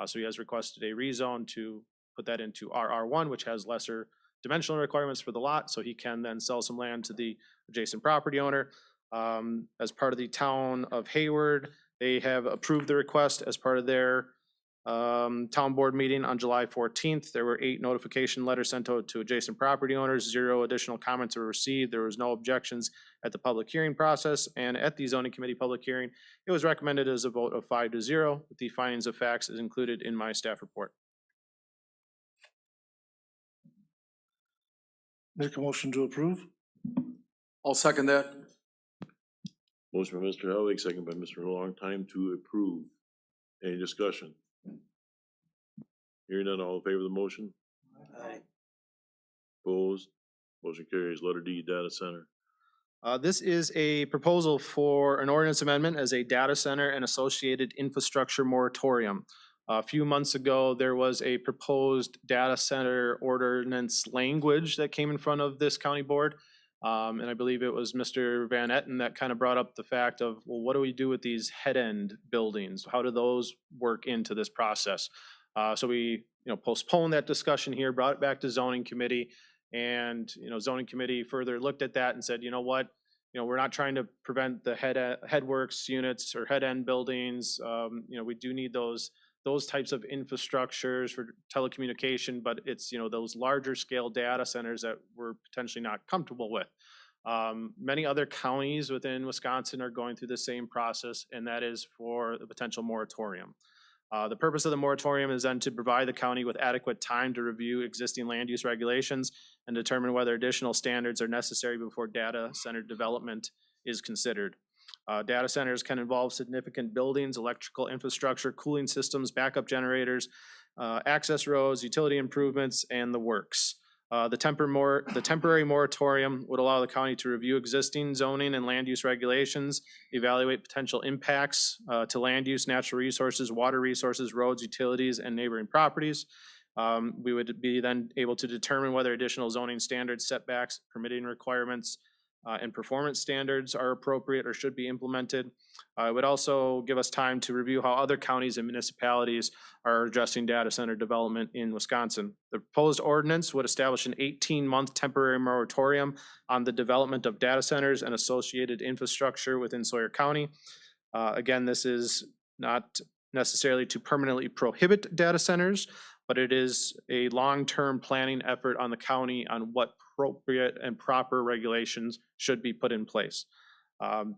So he has requested a rezone to put that into RR1, which has lesser dimensional requirements for the lot, so he can then sell some land to the adjacent property owner. As part of the town of Hayward, they have approved the request as part of their town board meeting on July 14th. There were 8 notification letters sent out to adjacent property owners. 0 additional comments were received. There was no objections at the public hearing process, and at the zoning committee public hearing, it was recommended as a vote of 5-0. The findings of facts is included in my staff report. Make a motion to approve? I'll second that. Motion by Mr. Helwig, second by Mr. Longtime to approve. Any discussion? Hearing none, all in favor of the motion? Aye. Opposed? Motion carries. Letter D, data center. This is a proposal for an ordinance amendment as a data center and associated infrastructure moratorium. A few months ago, there was a proposed data center ordinance language that came in front of this county board. And I believe it was Mr. Van Etten that kind of brought up the fact of, well, what do we do with these head end buildings? How do those work into this process? So we, postponed that discussion here, brought it back to zoning committee, and, zoning committee further looked at that and said, you know what? We're not trying to prevent the headworks units or head end buildings. We do need those types of infrastructures for telecommunication, but it's, those larger scale data centers that we're potentially not comfortable with. Many other counties within Wisconsin are going through the same process, and that is for the potential moratorium. The purpose of the moratorium is then to provide the county with adequate time to review existing land use regulations and determine whether additional standards are necessary before data center development is considered. Data centers can involve significant buildings, electrical infrastructure, cooling systems, backup generators, access roads, utility improvements, and the works. The temporary moratorium would allow the county to review existing zoning and land use regulations, evaluate potential impacts to land use, natural resources, water resources, roads, utilities, and neighboring properties. We would be then able to determine whether additional zoning standards, setbacks, permitting requirements, and performance standards are appropriate or should be implemented. It would also give us time to review how other counties and municipalities are addressing data center development in Wisconsin. The proposed ordinance would establish an 18-month temporary moratorium on the development of data centers and associated infrastructure within Sawyer County. Again, this is not necessarily to permanently prohibit data centers, but it is a long-term planning effort on the county on what appropriate and proper regulations should be put in place.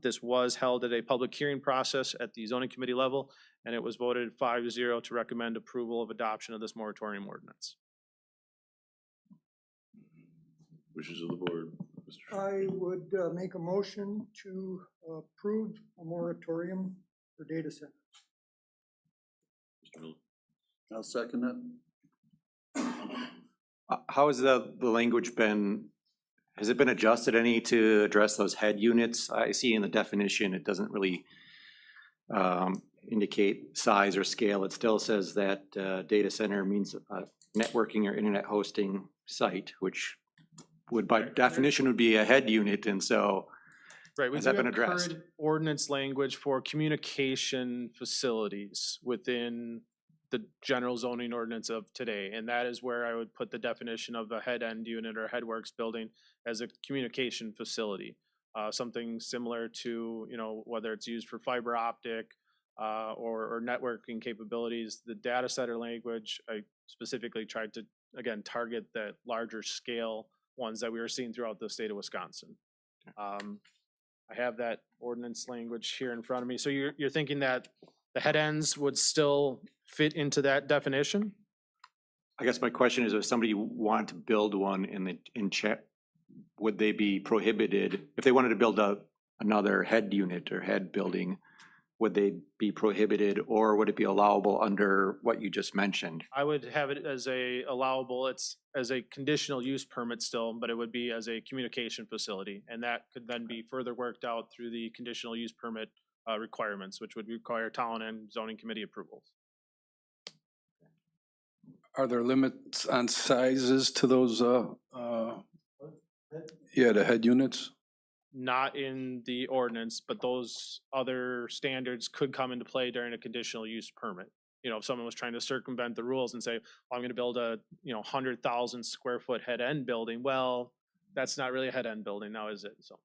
This was held at a public hearing process at the zoning committee level, and it was voted 5-0 to recommend approval of adoption of this moratorium ordinance. Wishes of the board. I would make a motion to approve a moratorium for data centers. I'll second that. How has the language been, has it been adjusted any to address those head units? I see in the definition, it doesn't really indicate size or scale. It still says that data center means a networking or internet hosting site, which would by definition would be a head unit, and so right, has that been addressed? Current ordinance language for communication facilities within the general zoning ordinance of today. And that is where I would put the definition of a head end unit or headworks building as a communication facility. Something similar to, you know, whether it's used for fiber optic or networking capabilities. The data center language, I specifically tried to, again, target the larger scale ones that we were seeing throughout the state of Wisconsin. I have that ordinance language here in front of me. So you're thinking that the head ends would still fit into that definition? I guess my question is, if somebody wanted to build one in Chat, would they be prohibited, if they wanted to build another head unit or head building, would they be prohibited, or would it be allowable under what you just mentioned? I would have it as a allowable, it's as a conditional use permit still, but it would be as a communication facility. And that could then be further worked out through the conditional use permit requirements, which would require town and zoning committee approvals. Are there limits on sizes to those, the head units? Not in the ordinance, but those other standards could come into play during a conditional use permit. You know, if someone was trying to circumvent the rules and say, I'm gonna build a, 100,000 square foot head end building, well, that's not really a head end building now, is it? So.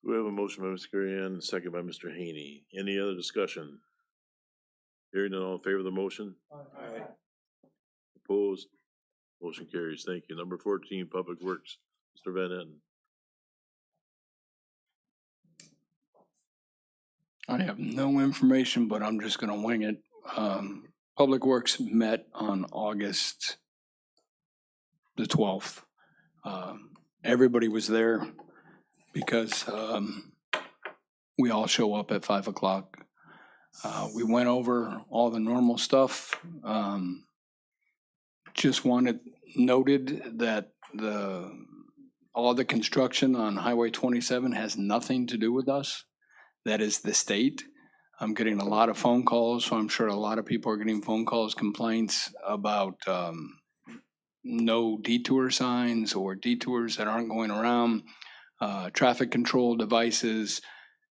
We have a motion by Mr. Kurian, second by Mr. Haney. Any other discussion? Hearing none, all in favor of the motion? Aye. Opposed? Motion carries. Thank you. Number 14, Public Works, Mr. Van Etten. I have no information, but I'm just gonna wing it. Public Works met on August the 12th. Everybody was there because we all show up at 5 o'clock. We went over all the normal stuff. Just noted that all the construction on Highway 27 has nothing to do with us. That is the state. I'm getting a lot of phone calls, so I'm sure a lot of people are getting phone calls, complaints about no detour signs or detours that aren't going around, traffic control devices,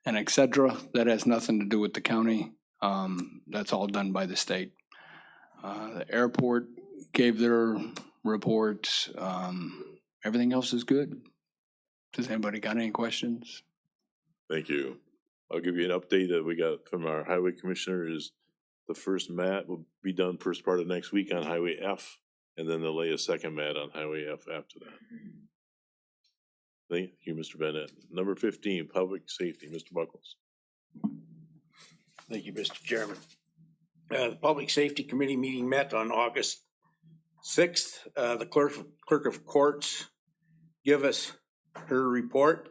and et cetera. That has nothing to do with the county. That's all done by the state. The airport gave their report. Everything else is good. Does anybody got any questions? Thank you. I'll give you an update that we got from our highway commissioner is the first mat will be done first part of next week on Highway F, and then they'll lay a second mat on Highway F after that. Thank you, Mr. Bennett. Number 15, Public Safety, Mr. Buckles. Thank you, Mr. Chairman. The Public Safety Committee meeting met on August 6th. The clerk of courts give us her report.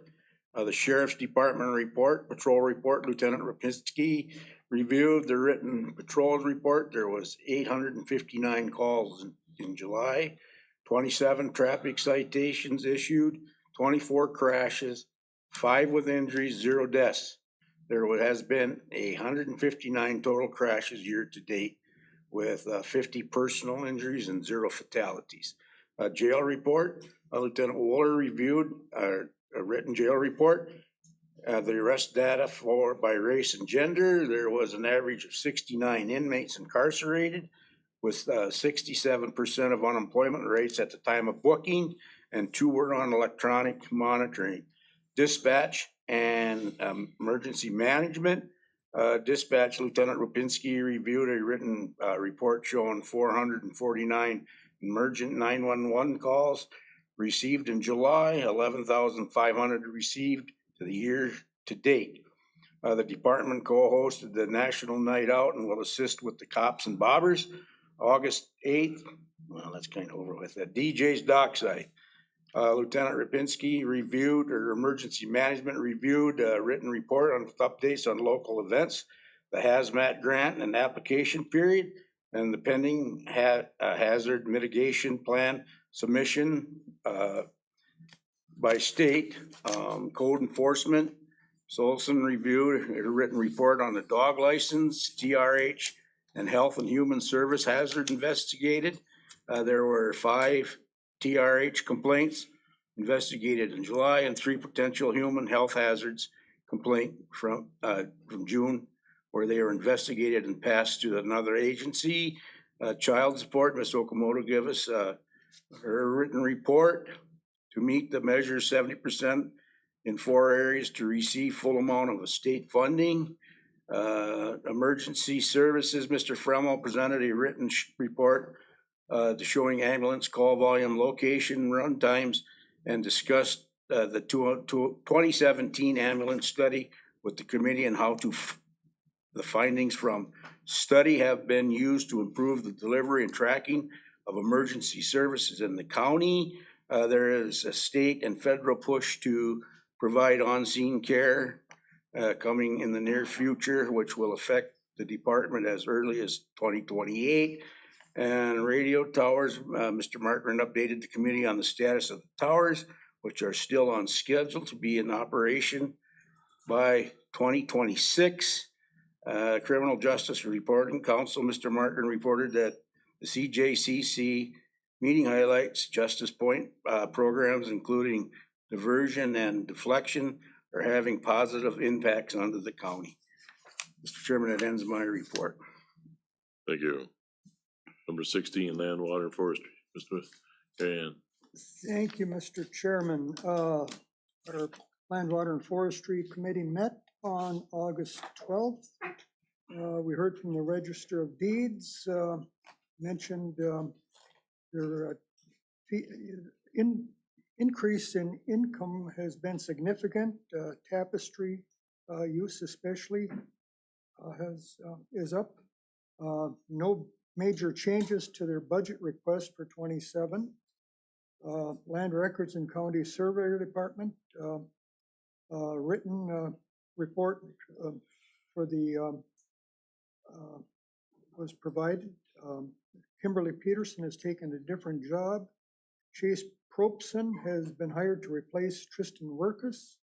The Sheriff's Department report, patrol report, Lieutenant Rapinski reviewed the written patrol report. There was 859 calls in July, 27 traffic citations issued, 24 crashes, 5 with injuries, 0 deaths. There has been 159 total crashes year to date with 50 personal injuries and 0 fatalities. Jail report, Lieutenant Wooler reviewed a written jail report. The arrest data by race and gender, there was an average of 69 inmates incarcerated with 67% of unemployment rates at the time of booking, and 2 were on electronic monitoring. Dispatch and emergency management. Dispatch, Lieutenant Rapinski reviewed a written report showing 449 emergent 911 calls received in July, 11,500 received to the year to date. The department co-hosted the National Night Out and will assist with the cops and bobbers. August 8th, well, that's kind of over with, at DJ's Dockside. Lieutenant Rapinski reviewed, or emergency management reviewed a written report on updates on local events, the hazmat grant and application period, and the pending hazard mitigation plan submission by state. Code enforcement, Solson reviewed a written report on the dog license, TRH, and Health and Human Service hazard investigated. There were 5 TRH complaints investigated in July and 3 potential human health hazards complaint from June where they are investigated and passed to another agency. Child support, Ms. Okamoto give us her written report to meet the measure 70% in 4 areas to receive full amount of state funding. Emergency services, Mr. Fremmel presented a written report showing ambulance call volume, location, run times, and discussed the 2017 ambulance study with the committee and how the findings from study have been used to improve the delivery and tracking of emergency services in the county. There is a state and federal push to provide on-scene care coming in the near future, which will affect the department as early as 2028. And radio towers, Mr. Martin updated the committee on the status of the towers, which are still on schedule to be in operation by 2026. Criminal Justice Reporting Council, Mr. Martin reported that the CJCC meeting highlights Justice Point programs, including diversion and deflection, are having positive impacts on the county. Mr. Chairman, that ends my report. Thank you. Number 16, Land, Water, and Forestry. Mr. Carrion. Thank you, Mr. Chairman. Our Land, Water, and Forestry Committee met on August 12th. We heard from the Register of Deeds, mentioned their increase in income has been significant. Tapestry use especially is up. No major changes to their budget request for 27. Land Records and County Surveyor Department written report for the was provided. Kimberly Peterson has taken a different job. Chase Propson has been hired to replace Tristan Workus.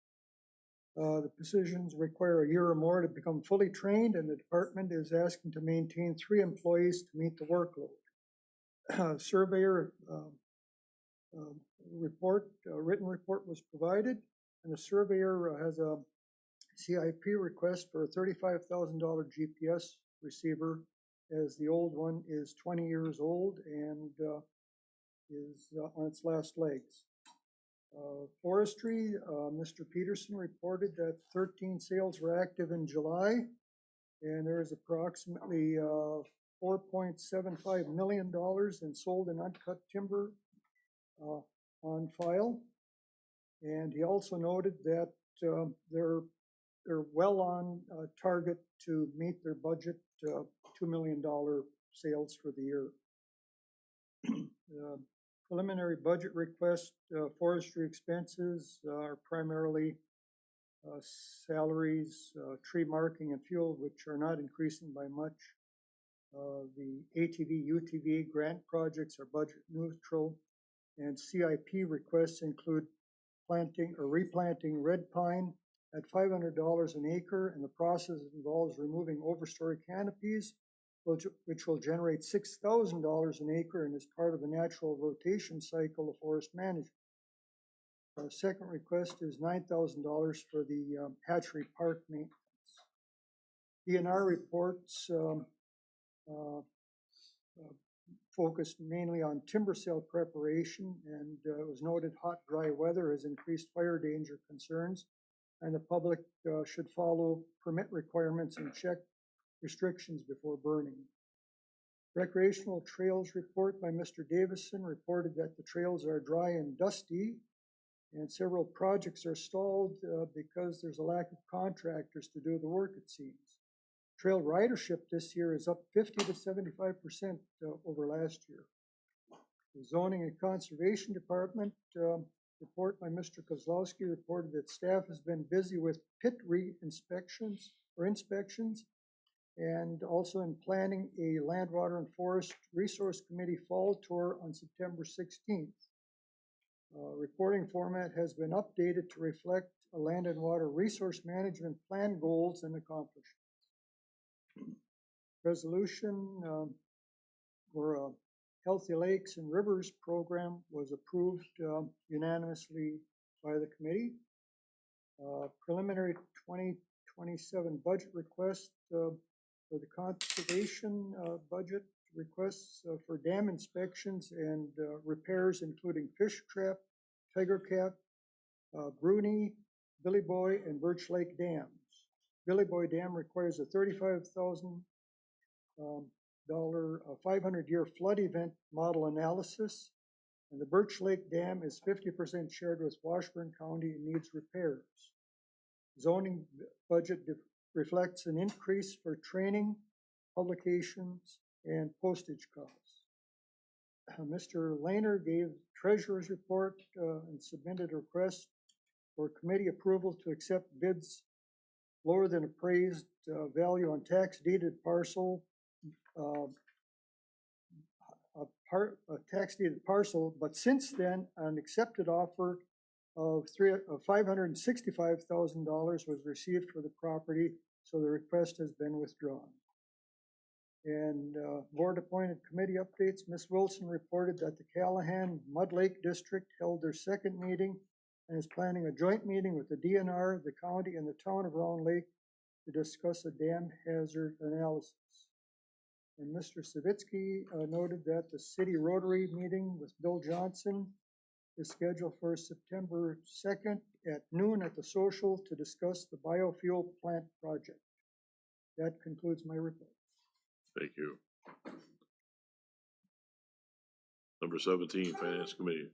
The positions require a year or more to become fully trained, and the department is asking to maintain 3 employees to meet the workload. Surveyor written report was provided, and the surveyor has a CIP request for a $35,000 GPS receiver, as the old one is 20 years old and is on its last legs. Forestry, Mr. Peterson reported that 13 sales were active in July, and there is approximately $4.75 million in sold and uncut timber on file. And he also noted that they're well on target to meet their budget, $2 million sales for the year. Preliminary budget request, forestry expenses are primarily salaries, tree marking and fuel, which are not increasing by much. The ATV, UTV grant projects are budget neutral, and CIP requests include planting or replanting red pine at $500 an acre, and the process involves removing overstory canopies, which will generate $6,000 an acre and is part of the natural rotation cycle of forest management. Our second request is $9,000 for the hatchery park maintenance. DNR reports focused mainly on timber sale preparation, and it was noted hot, dry weather has increased fire danger concerns, and the public should follow permit requirements and check restrictions before burning. Recreational trails report by Mr. Davison reported that the trails are dry and dusty, and several projects are stalled because there's a lack of contractors to do the work, it seems. Trail ridership this year is up 50 to 75% over last year. The Zoning and Conservation Department report by Mr. Kozlowski reported that staff has been busy with pit inspections, and also in planning a Land, Water, and Forest Resource Committee fall tour on September 16th. Reporting format has been updated to reflect a land and water resource management plan goals and accomplishments. Resolution for a Healthy Lakes and Rivers program was approved unanimously by the committee. Preliminary 27 budget request for the conservation budget requests for dam inspections and repairs, including Fish Trap, Tiger Cap, Bruni, Billy Boy, and Birch Lake dams. Billy Boy Dam requires a $35,000 500-year flood event model analysis, and the Birch Lake Dam is 50% shared with Washburn County and needs repairs. Zoning budget reflects an increase for training, publications, and postage costs. Mr. Lehner gave treasurer's report and submitted a request for committee approval to accept bids lower than appraised value on tax deeded parcel, a tax deeded parcel, but since then, an accepted offer of $565,000 was received for the property, so the request has been withdrawn. And board appointed committee updates. Ms. Wilson reported that the Callahan Mud Lake District held their second meeting and is planning a joint meeting with the DNR, the county, and the town of Round Lake to discuss a dam hazard analysis. And Mr. Savitsky noted that the city Rotary meeting with Bill Johnson is scheduled for September 2nd at noon at the social to discuss the biofuel plant project. That concludes my report. Thank you. Number 17, Finance Committee.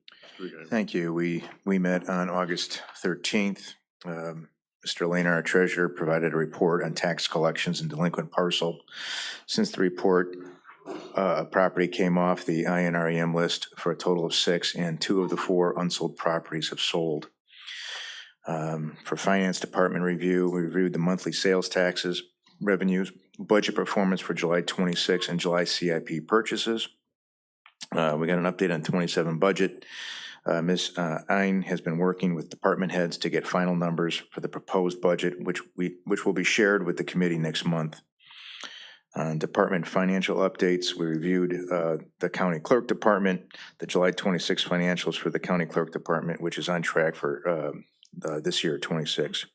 Thank you. We met on August 13th. Mr. Lehner, our treasurer, provided a report on tax collections and delinquent parcel. Since the report, property came off the INREM list for a total of 6, and 2 of the 4 unsold properties have sold. For Finance Department review, we reviewed the monthly sales taxes, revenues, budget performance for July 26 and July CIP purchases. We got an update on 27 budget. Ms. Ein has been working with department heads to get final numbers for the proposed budget, which will be shared with the committee next month. On department financial updates, we reviewed the county clerk department, the July 26 financials for the county clerk department, which is on track for this year, 26.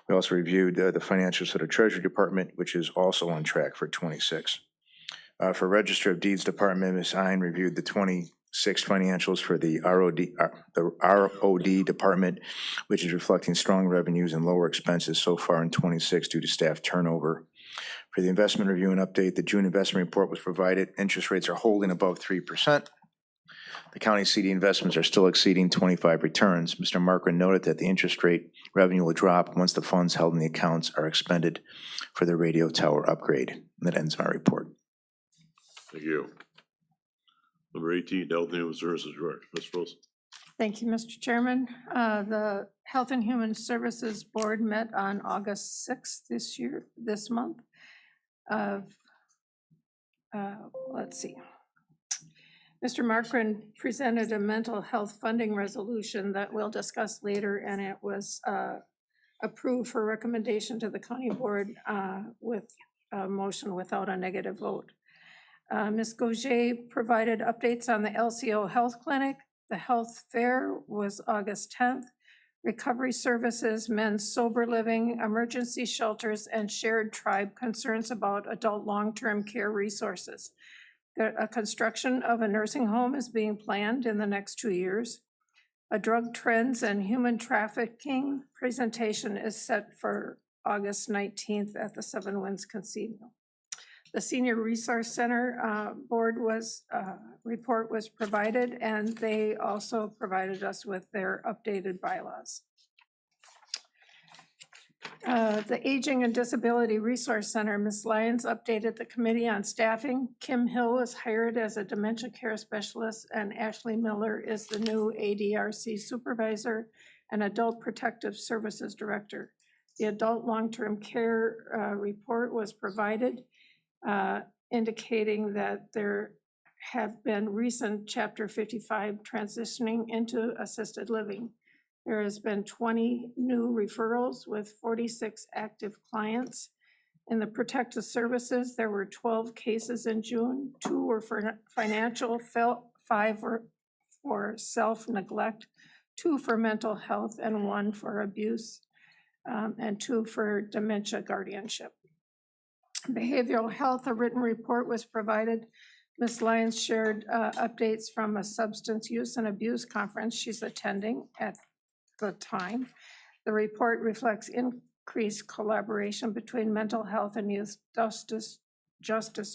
We also reviewed the financials for the Treasury Department, which is also on track for 26. For Register of Deeds Department, Ms. Ein reviewed the 26 financials for the ROD Department, which is reflecting strong revenues and lower expenses so far in 26 due to staff turnover. For the investment review and update, the June investment report was provided. Interest rates are holding above 3%. The county CD investments are still exceeding 25 returns. Mr. Markran noted that the interest rate revenue will drop once the funds held in the accounts are expended for the radio tower upgrade. And that ends my report. Thank you. Number 18, Health and Human Services Director, Ms. Wilson. Thank you, Mr. Chairman. The Health and Human Services Board met on August 6th this month. Let's see. Mr. Markran presented a mental health funding resolution that we'll discuss later, and it was approved for recommendation to the county board with a motion without a negative vote. Ms. Gauger provided updates on the LCO Health Clinic. The health fair was August 10th. Recovery services, men's sober living, emergency shelters, and shared tribe concerns about adult long-term care resources. A construction of a nursing home is being planned in the next 2 years. A drug trends and human trafficking presentation is set for August 19th at the Seven Winds Casino. The Senior Resource Center board report was provided, and they also provided us with their updated bylaws. The Aging and Disability Resource Center, Ms. Lyons updated the committee on staffing. Kim Hill was hired as a dementia care specialist, and Ashley Miller is the new ADRC supervisor and adult protective services director. The adult long-term care report was provided, indicating that there have been recent Chapter 55 transitioning into assisted living. There has been 20 new referrals with 46 active clients. In the protective services, there were 12 cases in June. 2 were for financial, 5 were for self-neglect, 2 for mental health, and 1 for abuse. and 2 for dementia guardianship. Behavioral health, a written report was provided. Ms. Lyons shared updates from a substance use and abuse conference she's attending at the time. The report reflects increased collaboration between mental health and youth justice,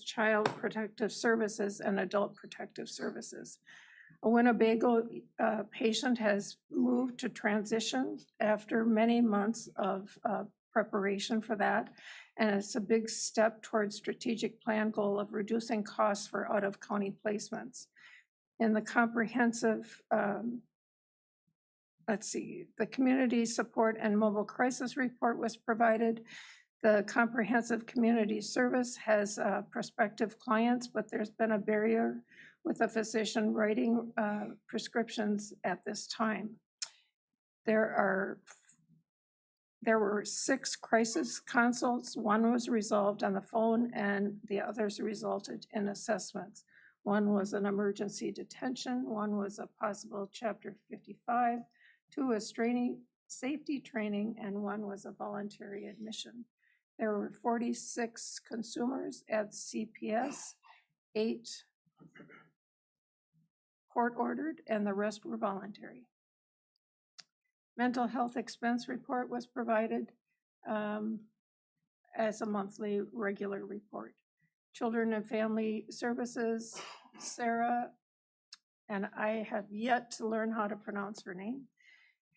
child protective services, and adult protective services. A Winnebago patient has moved to transition after many months of preparation for that. And it's a big step towards strategic plan goal of reducing costs for out-of-county placements. In the comprehensive, the community support and mobile crisis report was provided. The comprehensive community service has prospective clients, but there's been a barrier with a physician writing prescriptions at this time. There were 6 crisis consults. 1 was resolved on the phone and the others resulted in assessments. 1 was an emergency detention, 1 was a possible Chapter 55, 2 was safety training, and 1 was a voluntary admission. There were 46 consumers at CPS, 8 court-ordered, and the rest were voluntary. Mental health expense report was provided as a monthly regular report. Children and Family Services, Sarah, and I have yet to learn how to pronounce her name,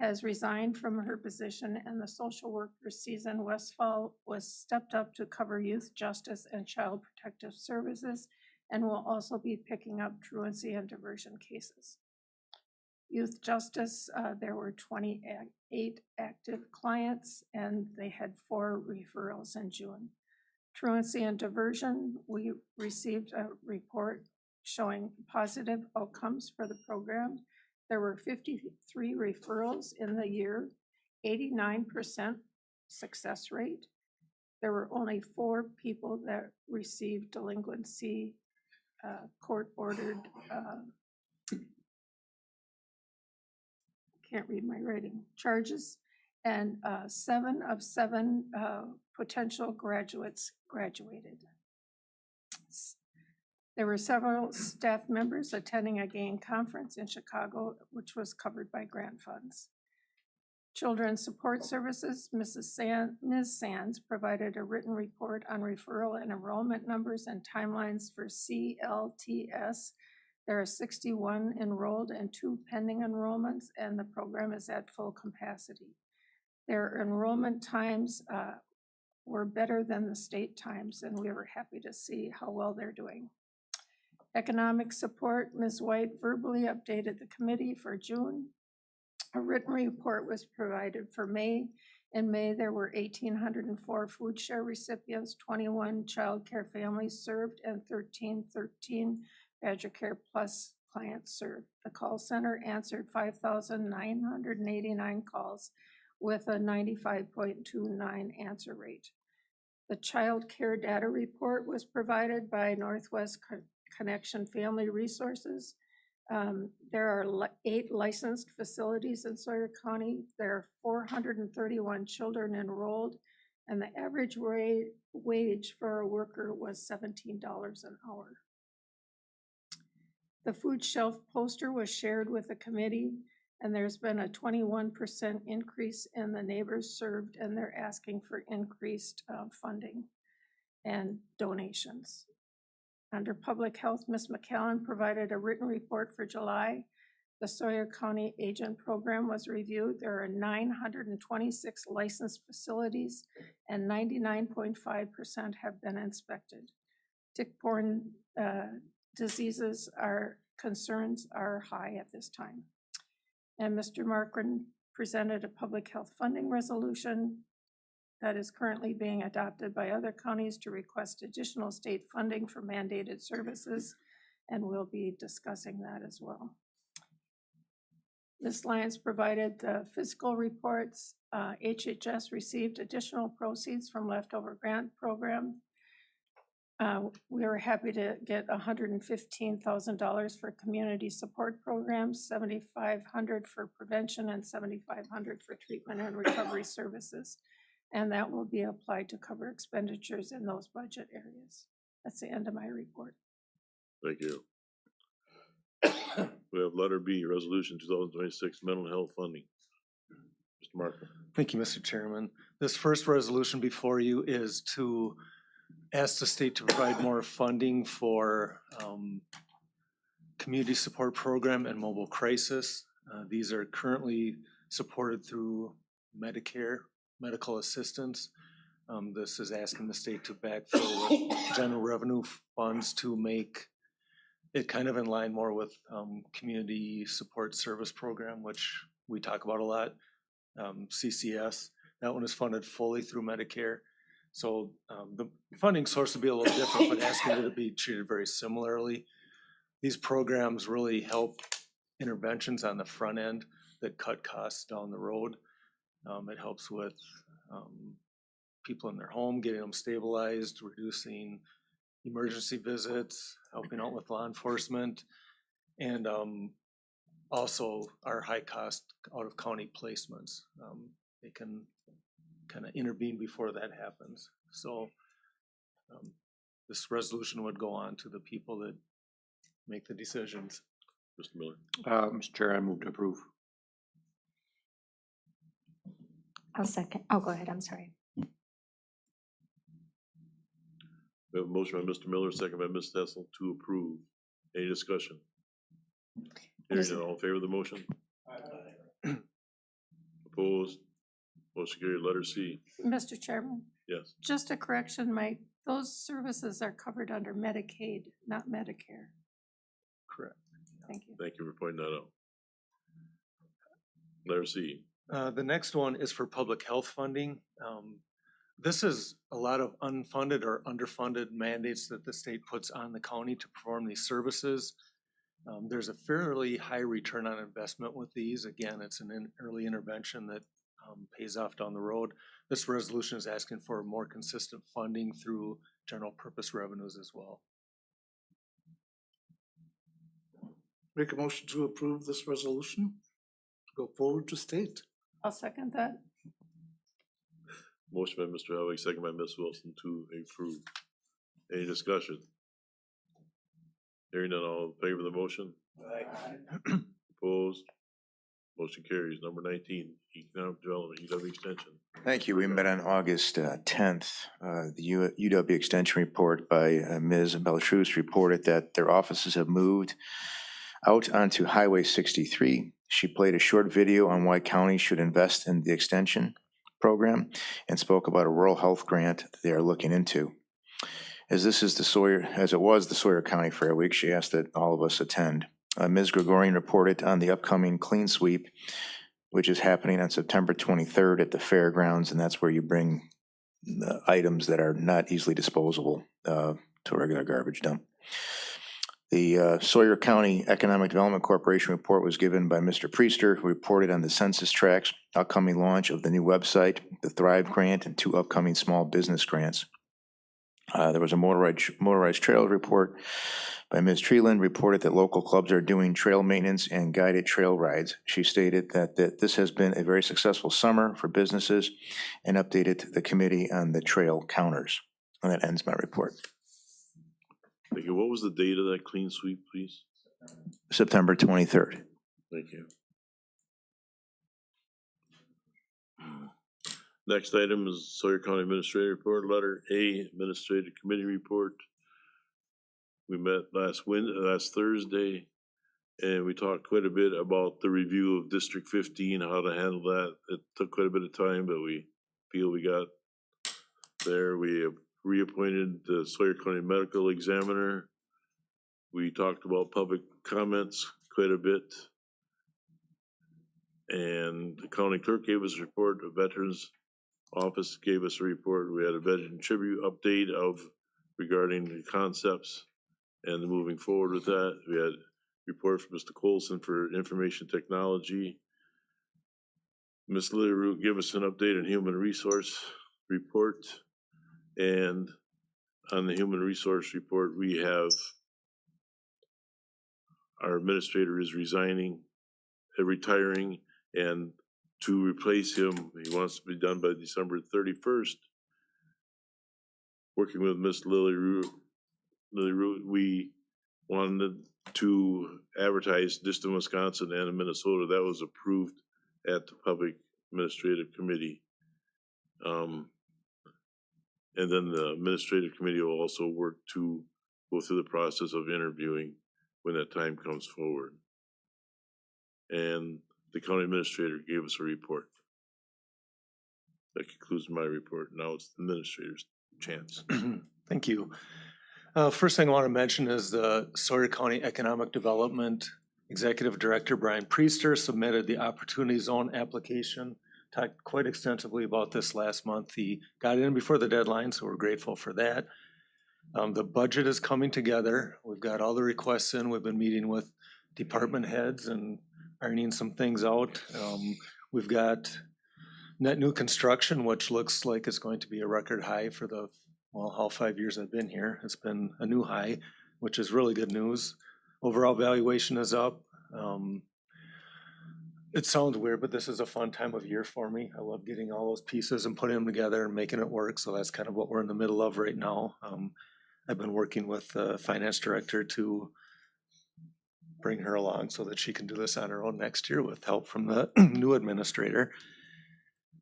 has resigned from her position, and the social worker Susan Westfall was stepped up to cover youth justice and child protective services, and will also be picking up truancy and diversion cases. Youth justice, there were 28 active clients, and they had 4 referrals in June. Truancy and diversion, we received a report showing positive outcomes for the program. There were 53 referrals in the year, 89% success rate. There were only 4 people that received delinquency court-ordered, can't read my writing, charges, and 7 of 7 potential graduates graduated. There were several staff members attending a GAIN conference in Chicago, which was covered by grant funds. Children's Support Services, Ms. Sands provided a written report on referral and enrollment numbers and timelines for CLTS. There are 61 enrolled and 2 pending enrollments, and the program is at full capacity. Their enrollment times were better than the state times, and we were happy to see how well they're doing. Economic support, Ms. White verbally updated the committee for June. A written report was provided for May. In May, there were 1,804 food share recipients, 21 child care families served, and 13 Badger Care Plus clients served. The call center answered 5,989 calls with a 95.29 answer rate. The child care data report was provided by Northwest Connection Family Resources. There are 8 licensed facilities in Sawyer County. There are 431 children enrolled, and the average wage for a worker was $17 an hour. The food shelf poster was shared with the committee, and there's been a 21% increase in the neighbors served, and they're asking for increased funding and donations. Under public health, Ms. McCallan provided a written report for July. The Sawyer County Agent Program was reviewed. There are 926 licensed facilities, and 99.5% have been inspected. Tick-borne diseases concerns are high at this time. And Mr. Markran presented a public health funding resolution that is currently being adopted by other counties to request additional state funding for mandated services, and we'll be discussing that as well. Ms. Lyons provided the fiscal reports. HHS received additional proceeds from leftover grant program. We were happy to get $115,000 for community support programs, $7,500 for prevention, and $7,500 for treatment and recovery services. And that will be applied to cover expenditures in those budget areas. That's the end of my report. Thank you. We have letter B, resolution 2026 mental health funding. Mr. Markman. Thank you, Mr. Chairman. This first resolution before you is to ask the state to provide more funding for community support program and mobile crisis. These are currently supported through Medicare, medical assistance. This is asking the state to backfill with general revenue funds to make it kind of in line more with community support service program, which we talk about a lot, CCS. That one is funded fully through Medicare. So the funding source will be a little different, but asking it to be treated very similarly. These programs really help interventions on the front end that cut costs down the road. It helps with people in their home, getting them stabilized, reducing emergency visits, helping out with law enforcement, and also our high cost out of county placements. They can kind of intervene before that happens. So this resolution would go on to the people that make the decisions. Mr. Miller. Mr. Chair, I move to approve. I'll second. Oh, go ahead. I'm sorry. We have a motion by Mr. Miller, second by Ms. Tessel to approve. Any discussion? Hearing none, all in favor of the motion? Opposed? Motion carried. Letter C. Mr. Chairman, Yes. just a correction, Mike, those services are covered under Medicaid, not Medicare. Correct. Thank you. Thank you for pointing that out. Letter C. The next one is for public health funding. This is a lot of unfunded or underfunded mandates that the state puts on the county to perform these services. There's a fairly high return on investment with these. Again, it's an early intervention that pays off down the road. This resolution is asking for more consistent funding through general purpose revenues as well. Make a motion to approve this resolution. Go forward to state. I'll second that. Motion by Mr. Hellwig, second by Ms. Wilson to approve. Any discussion? Hearing none, all in favor of the motion? Opposed? Motion carries. Number 19, economic development, UW Extension. Thank you. We met on August 10th. The UW Extension report by Ms. Beltruce reported that their offices have moved out onto Highway 63. She played a short video on why counties should invest in the extension program and spoke about a rural health grant they are looking into. As it was the Sawyer County Fair Week, she asked that all of us attend. Ms. Gregorian reported on the upcoming Clean Sweep, which is happening on September 23rd at the fairgrounds, and that's where you bring the items that are not easily disposable to a regular garbage dump. The Sawyer County Economic Development Corporation report was given by Mr. Priester, who reported on the census tracts, upcoming launch of the new website, the Thrive Grant, and 2 upcoming small business grants. There was a motorized trail report by Ms. Treeland, reported that local clubs are doing trail maintenance and guided trail rides. She stated that this has been a very successful summer for businesses and updated the committee on the trail counters. And that ends my report. Thank you. What was the date of that clean sweep, please? September 23rd. Thank you. Next item is Sawyer County Administrative Report, letter A, Administrative Committee Report. We met last Thursday, and we talked quite a bit about the review of District 15, how to handle that. It took quite a bit of time, but we feel we got there. We have reappointed the Sawyer County Medical Examiner. We talked about public comments quite a bit. And the county clerk gave us a report, the Veterans Office gave us a report. We had a veteran tribute update regarding the concepts and moving forward with that. We had a report from Mr. Colson for information technology. Ms. Littleroot gave us an update on human resource report. And on the human resource report, we have our administrator is resigning, retiring, and to replace him, he wants to be done by December 31st. Working with Miss Lily Root, we wanted to advertise Distant Wisconsin and in Minnesota. That was approved at the Public Administrative Committee. And then the Administrative Committee will also work to go through the process of interviewing when that time comes forward. And the county administrator gave us a report. That concludes my report. Now it's the administrator's chance. Thank you. First thing I want to mention is the Sawyer County Economic Development Executive Director Brian Priester submitted the Opportunity Zone application. Talked quite extensively about this last month. He got in before the deadline, so we're grateful for that. The budget is coming together. We've got all the requests in. We've been meeting with department heads and ironing some things out. We've got net new construction, which looks like it's going to be a record high for the, well, all 5 years I've been here. It's been a new high, which is really good news. Overall valuation is up. It sounds weird, but this is a fun time of year for me. I love getting all those pieces and putting them together and making it work. So that's kind of what we're in the middle of right now. I've been working with the finance director to bring her along so that she can do this on her own next year with help from the new administrator.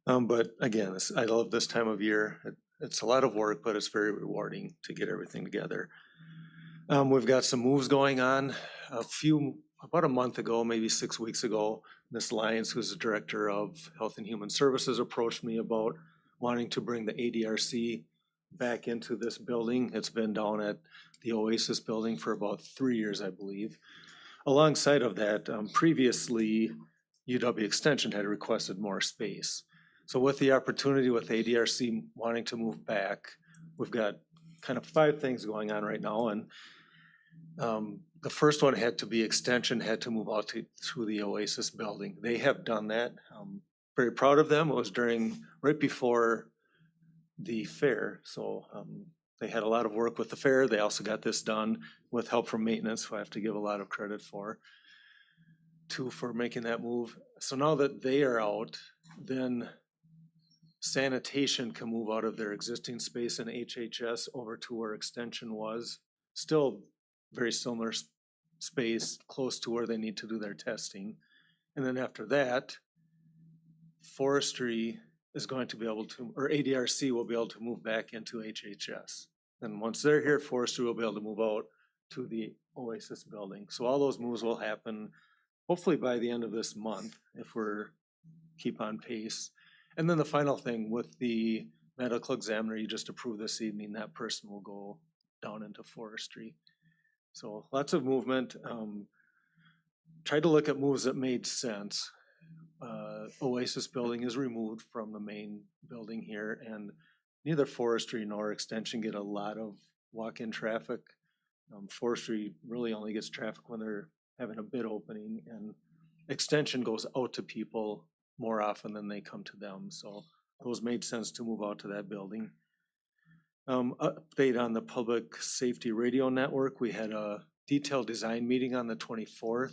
But again, I love this time of year. It's a lot of work, but it's very rewarding to get everything together. We've got some moves going on. About a month ago, maybe 6 weeks ago, Ms. Lyons, who's the Director of Health and Human Services, approached me about wanting to bring the ADRC back into this building. It's been down at the Oasis building for about 3 years, I believe. Alongside of that, previously, UW Extension had requested more space. So with the opportunity with ADRC wanting to move back, we've got kind of 5 things going on right now. And the first one had to be Extension had to move out to the Oasis building. They have done that. Very proud of them. It was right before the fair. So they had a lot of work with the fair. They also got this done with help from maintenance, who I have to give a lot of credit for making that move. So now that they are out, then sanitation can move out of their existing space in HHS over to where Extension was. Still very similar space, close to where they need to do their testing. And then after that, forestry is going to be able to, or ADRC will be able to move back into HHS. And once they're here, forestry will be able to move out to the Oasis building. So all those moves will happen hopefully by the end of this month if we're keep on pace. And then the final thing with the medical examiner you just approved this evening, that person will go down into forestry. So lots of movement. Tried to look at moves that made sense. Oasis building is removed from the main building here, and neither forestry nor Extension get a lot of walk-in traffic. Forestry really only gets traffic when they're having a bid opening, and Extension goes out to people more often than they come to them. So those made sense to move out to that building. Update on the public safety radio network. We had a detailed design meeting on the 24th.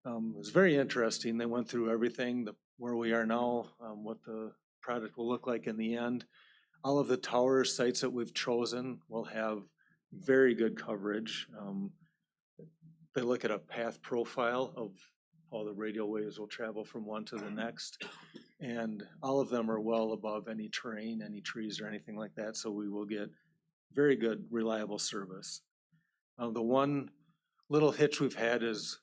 It was very interesting. They went through everything, where we are now, what the product will look like in the end. All of the tower sites that we've chosen will have very good coverage. They look at a path profile of how the radio waves will travel from one to the next. And all of them are well above any terrain, any trees or anything like that. So we will get very good, reliable service. The one little hitch we've had is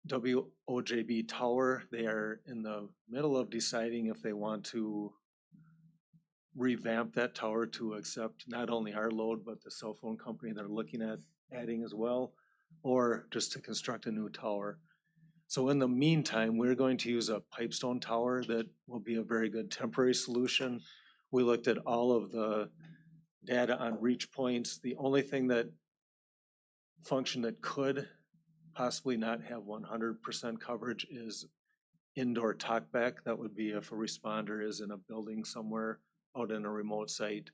WOJB Tower. They are in the middle of deciding if they want to revamp that tower to accept not only our load, but the cell phone company they're looking at adding as well, or just to construct a new tower. So in the meantime, we're going to use a pipestone tower that will be a very good temporary solution. We looked at all of the data on reach points. The only thing that function that could possibly not have 100% coverage is indoor talkback. That would be if a responder is in a building somewhere out in a remote site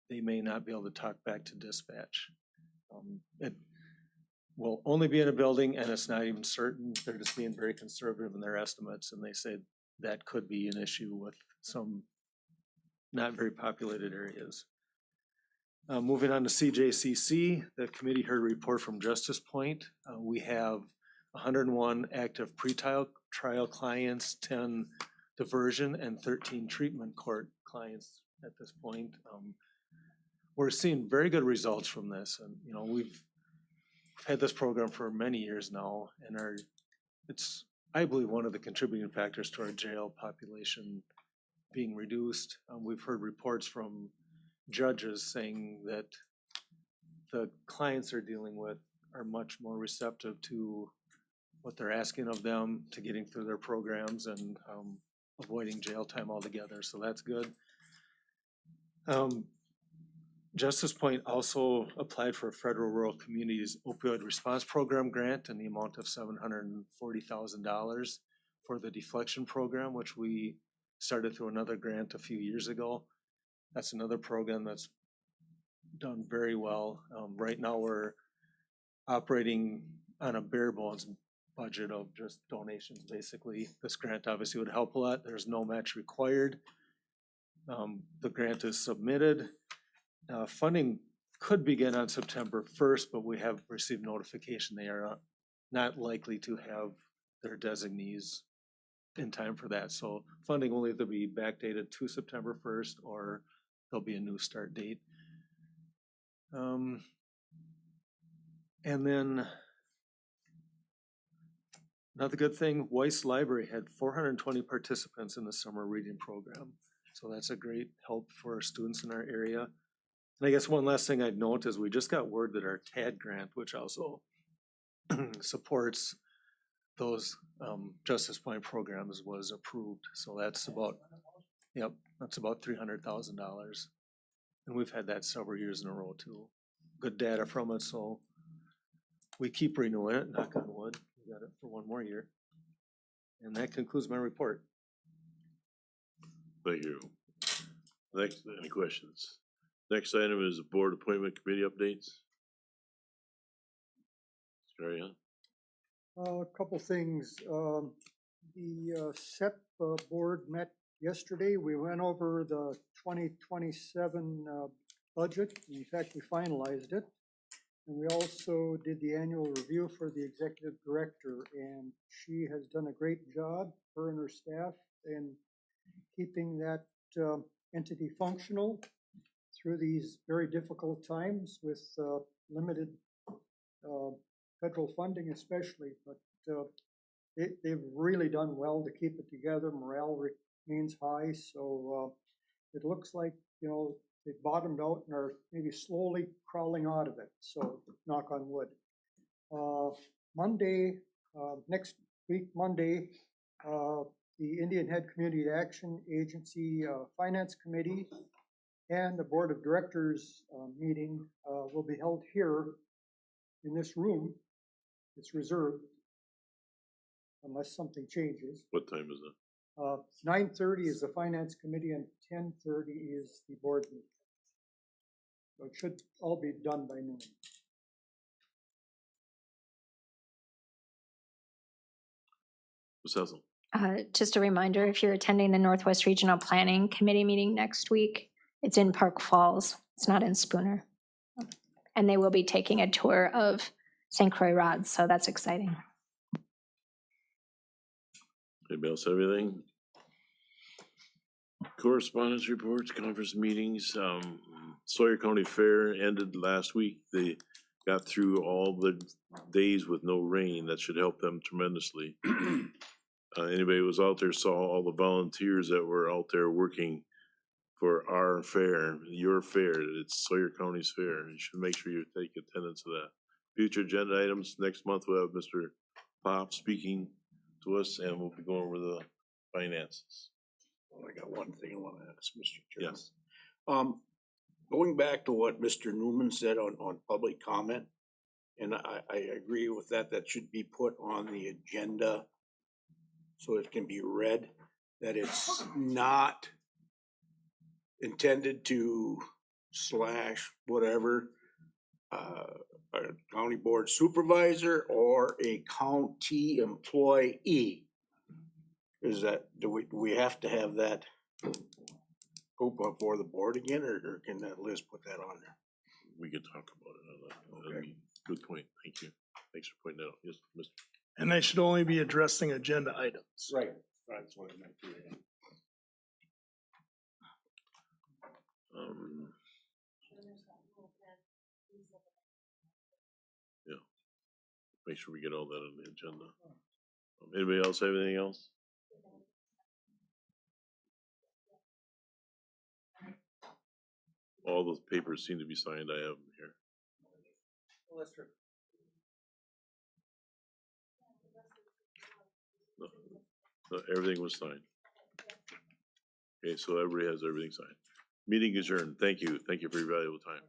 they may not be able to talk back to dispatch. It will only be in a building and it's not even certain. They're just being very conservative in their estimates, and they say that could be an issue with some not very populated areas. Moving on to CJCC, the committee heard a report from Justice Point. We have 101 active pretrial clients, 10 diversion, and 13 treatment court clients at this point. We're seeing very good results from this, and we've had this program for many years now, and it's, I believe, one of the contributing factors to our jail population being reduced. We've heard reports from judges saying that the clients they're dealing with are much more receptive to what they're asking of them, to getting through their programs and avoiding jail time altogether, so that's good. Justice Point also applied for a Federal Rural Communities Opioid Response Program grant in the amount of $740,000 for the deflection program, which we started through another grant a few years ago. That's another program that's done very well. Right now we're operating on a bare bones budget of just donations, basically. This grant obviously would help a lot. There's no match required. The grant is submitted. Funding could begin on September 1st, but we have received notification they are not likely to have their designees in time for that. So funding will either be backdated to September 1st or there'll be a new start date. And then another good thing, Weiss Library had 420 participants in the summer reading program. So that's a great help for our students in our area. And I guess one last thing I'd note is we just got word that our TAD grant, which also supports those Justice Point programs, was approved. So that's about, yep, that's about $300,000. And we've had that several years in a row too. Good data from it, so we keep renewing it, knock on wood. We got it for one more year. And that concludes my report. Thank you. Next, any questions? Next item is the board appointment committee updates. Carry on. A couple things. The SEP board met yesterday. We went over the 2027 budget. In fact, we finalized it. And we also did the annual review for the executive director, and she has done a great job, her and her staff, in keeping that entity functional through these very difficult times with limited federal funding especially, but they've really done well to keep it together. Morale remains high, so it looks like, they bottomed out and are maybe slowly crawling out of it, so knock on wood. Monday, next week, Monday, the Indian Head Community Action Agency Finance Committee and the Board of Directors meeting will be held here in this room. It's reserved unless something changes. What time is it? 9:30 is the Finance Committee and 10:30 is the board meeting. So it should all be done by noon. Ms. Hassel. Just a reminder, if you're attending the Northwest Regional Planning Committee meeting next week, it's in Park Falls. It's not in Spooner. And they will be taking a tour of St. Croix Rods, so that's exciting. Anybody else have anything? Correspondence reports, conference meetings. Sawyer County Fair ended last week. They got through all the days with no rain. That should help them tremendously. Anybody who was out there saw all the volunteers that were out there working for our fair, your fair. It's Sawyer County's fair. You should make sure you take attendance of that. Future agenda items, next month we'll have Mr. Pop speaking to us and we'll be going over the finances. Well, I got one thing I want to ask, Mr. Chairman. Yes. Going back to what Mr. Newman said on public comment, and I agree with that, that should be put on the agenda so it can be read, that it's not intended to slash whatever, a county board supervisor or a county employee. Is that, do we have to have that go before the board again, or can that Liz put that on there? We could talk about it. That'd be- Good point. Thank you. Thanks for pointing that out. Yes, Mr. And they should only be addressing agenda items. Right. That's what I meant to. Yeah. Make sure we get all that on the agenda. Anybody else have anything else? All those papers seem to be signed. I have them here. No, everything was signed. Okay, so everybody has everything signed. Meeting adjourned. Thank you. Thank you for your valuable time.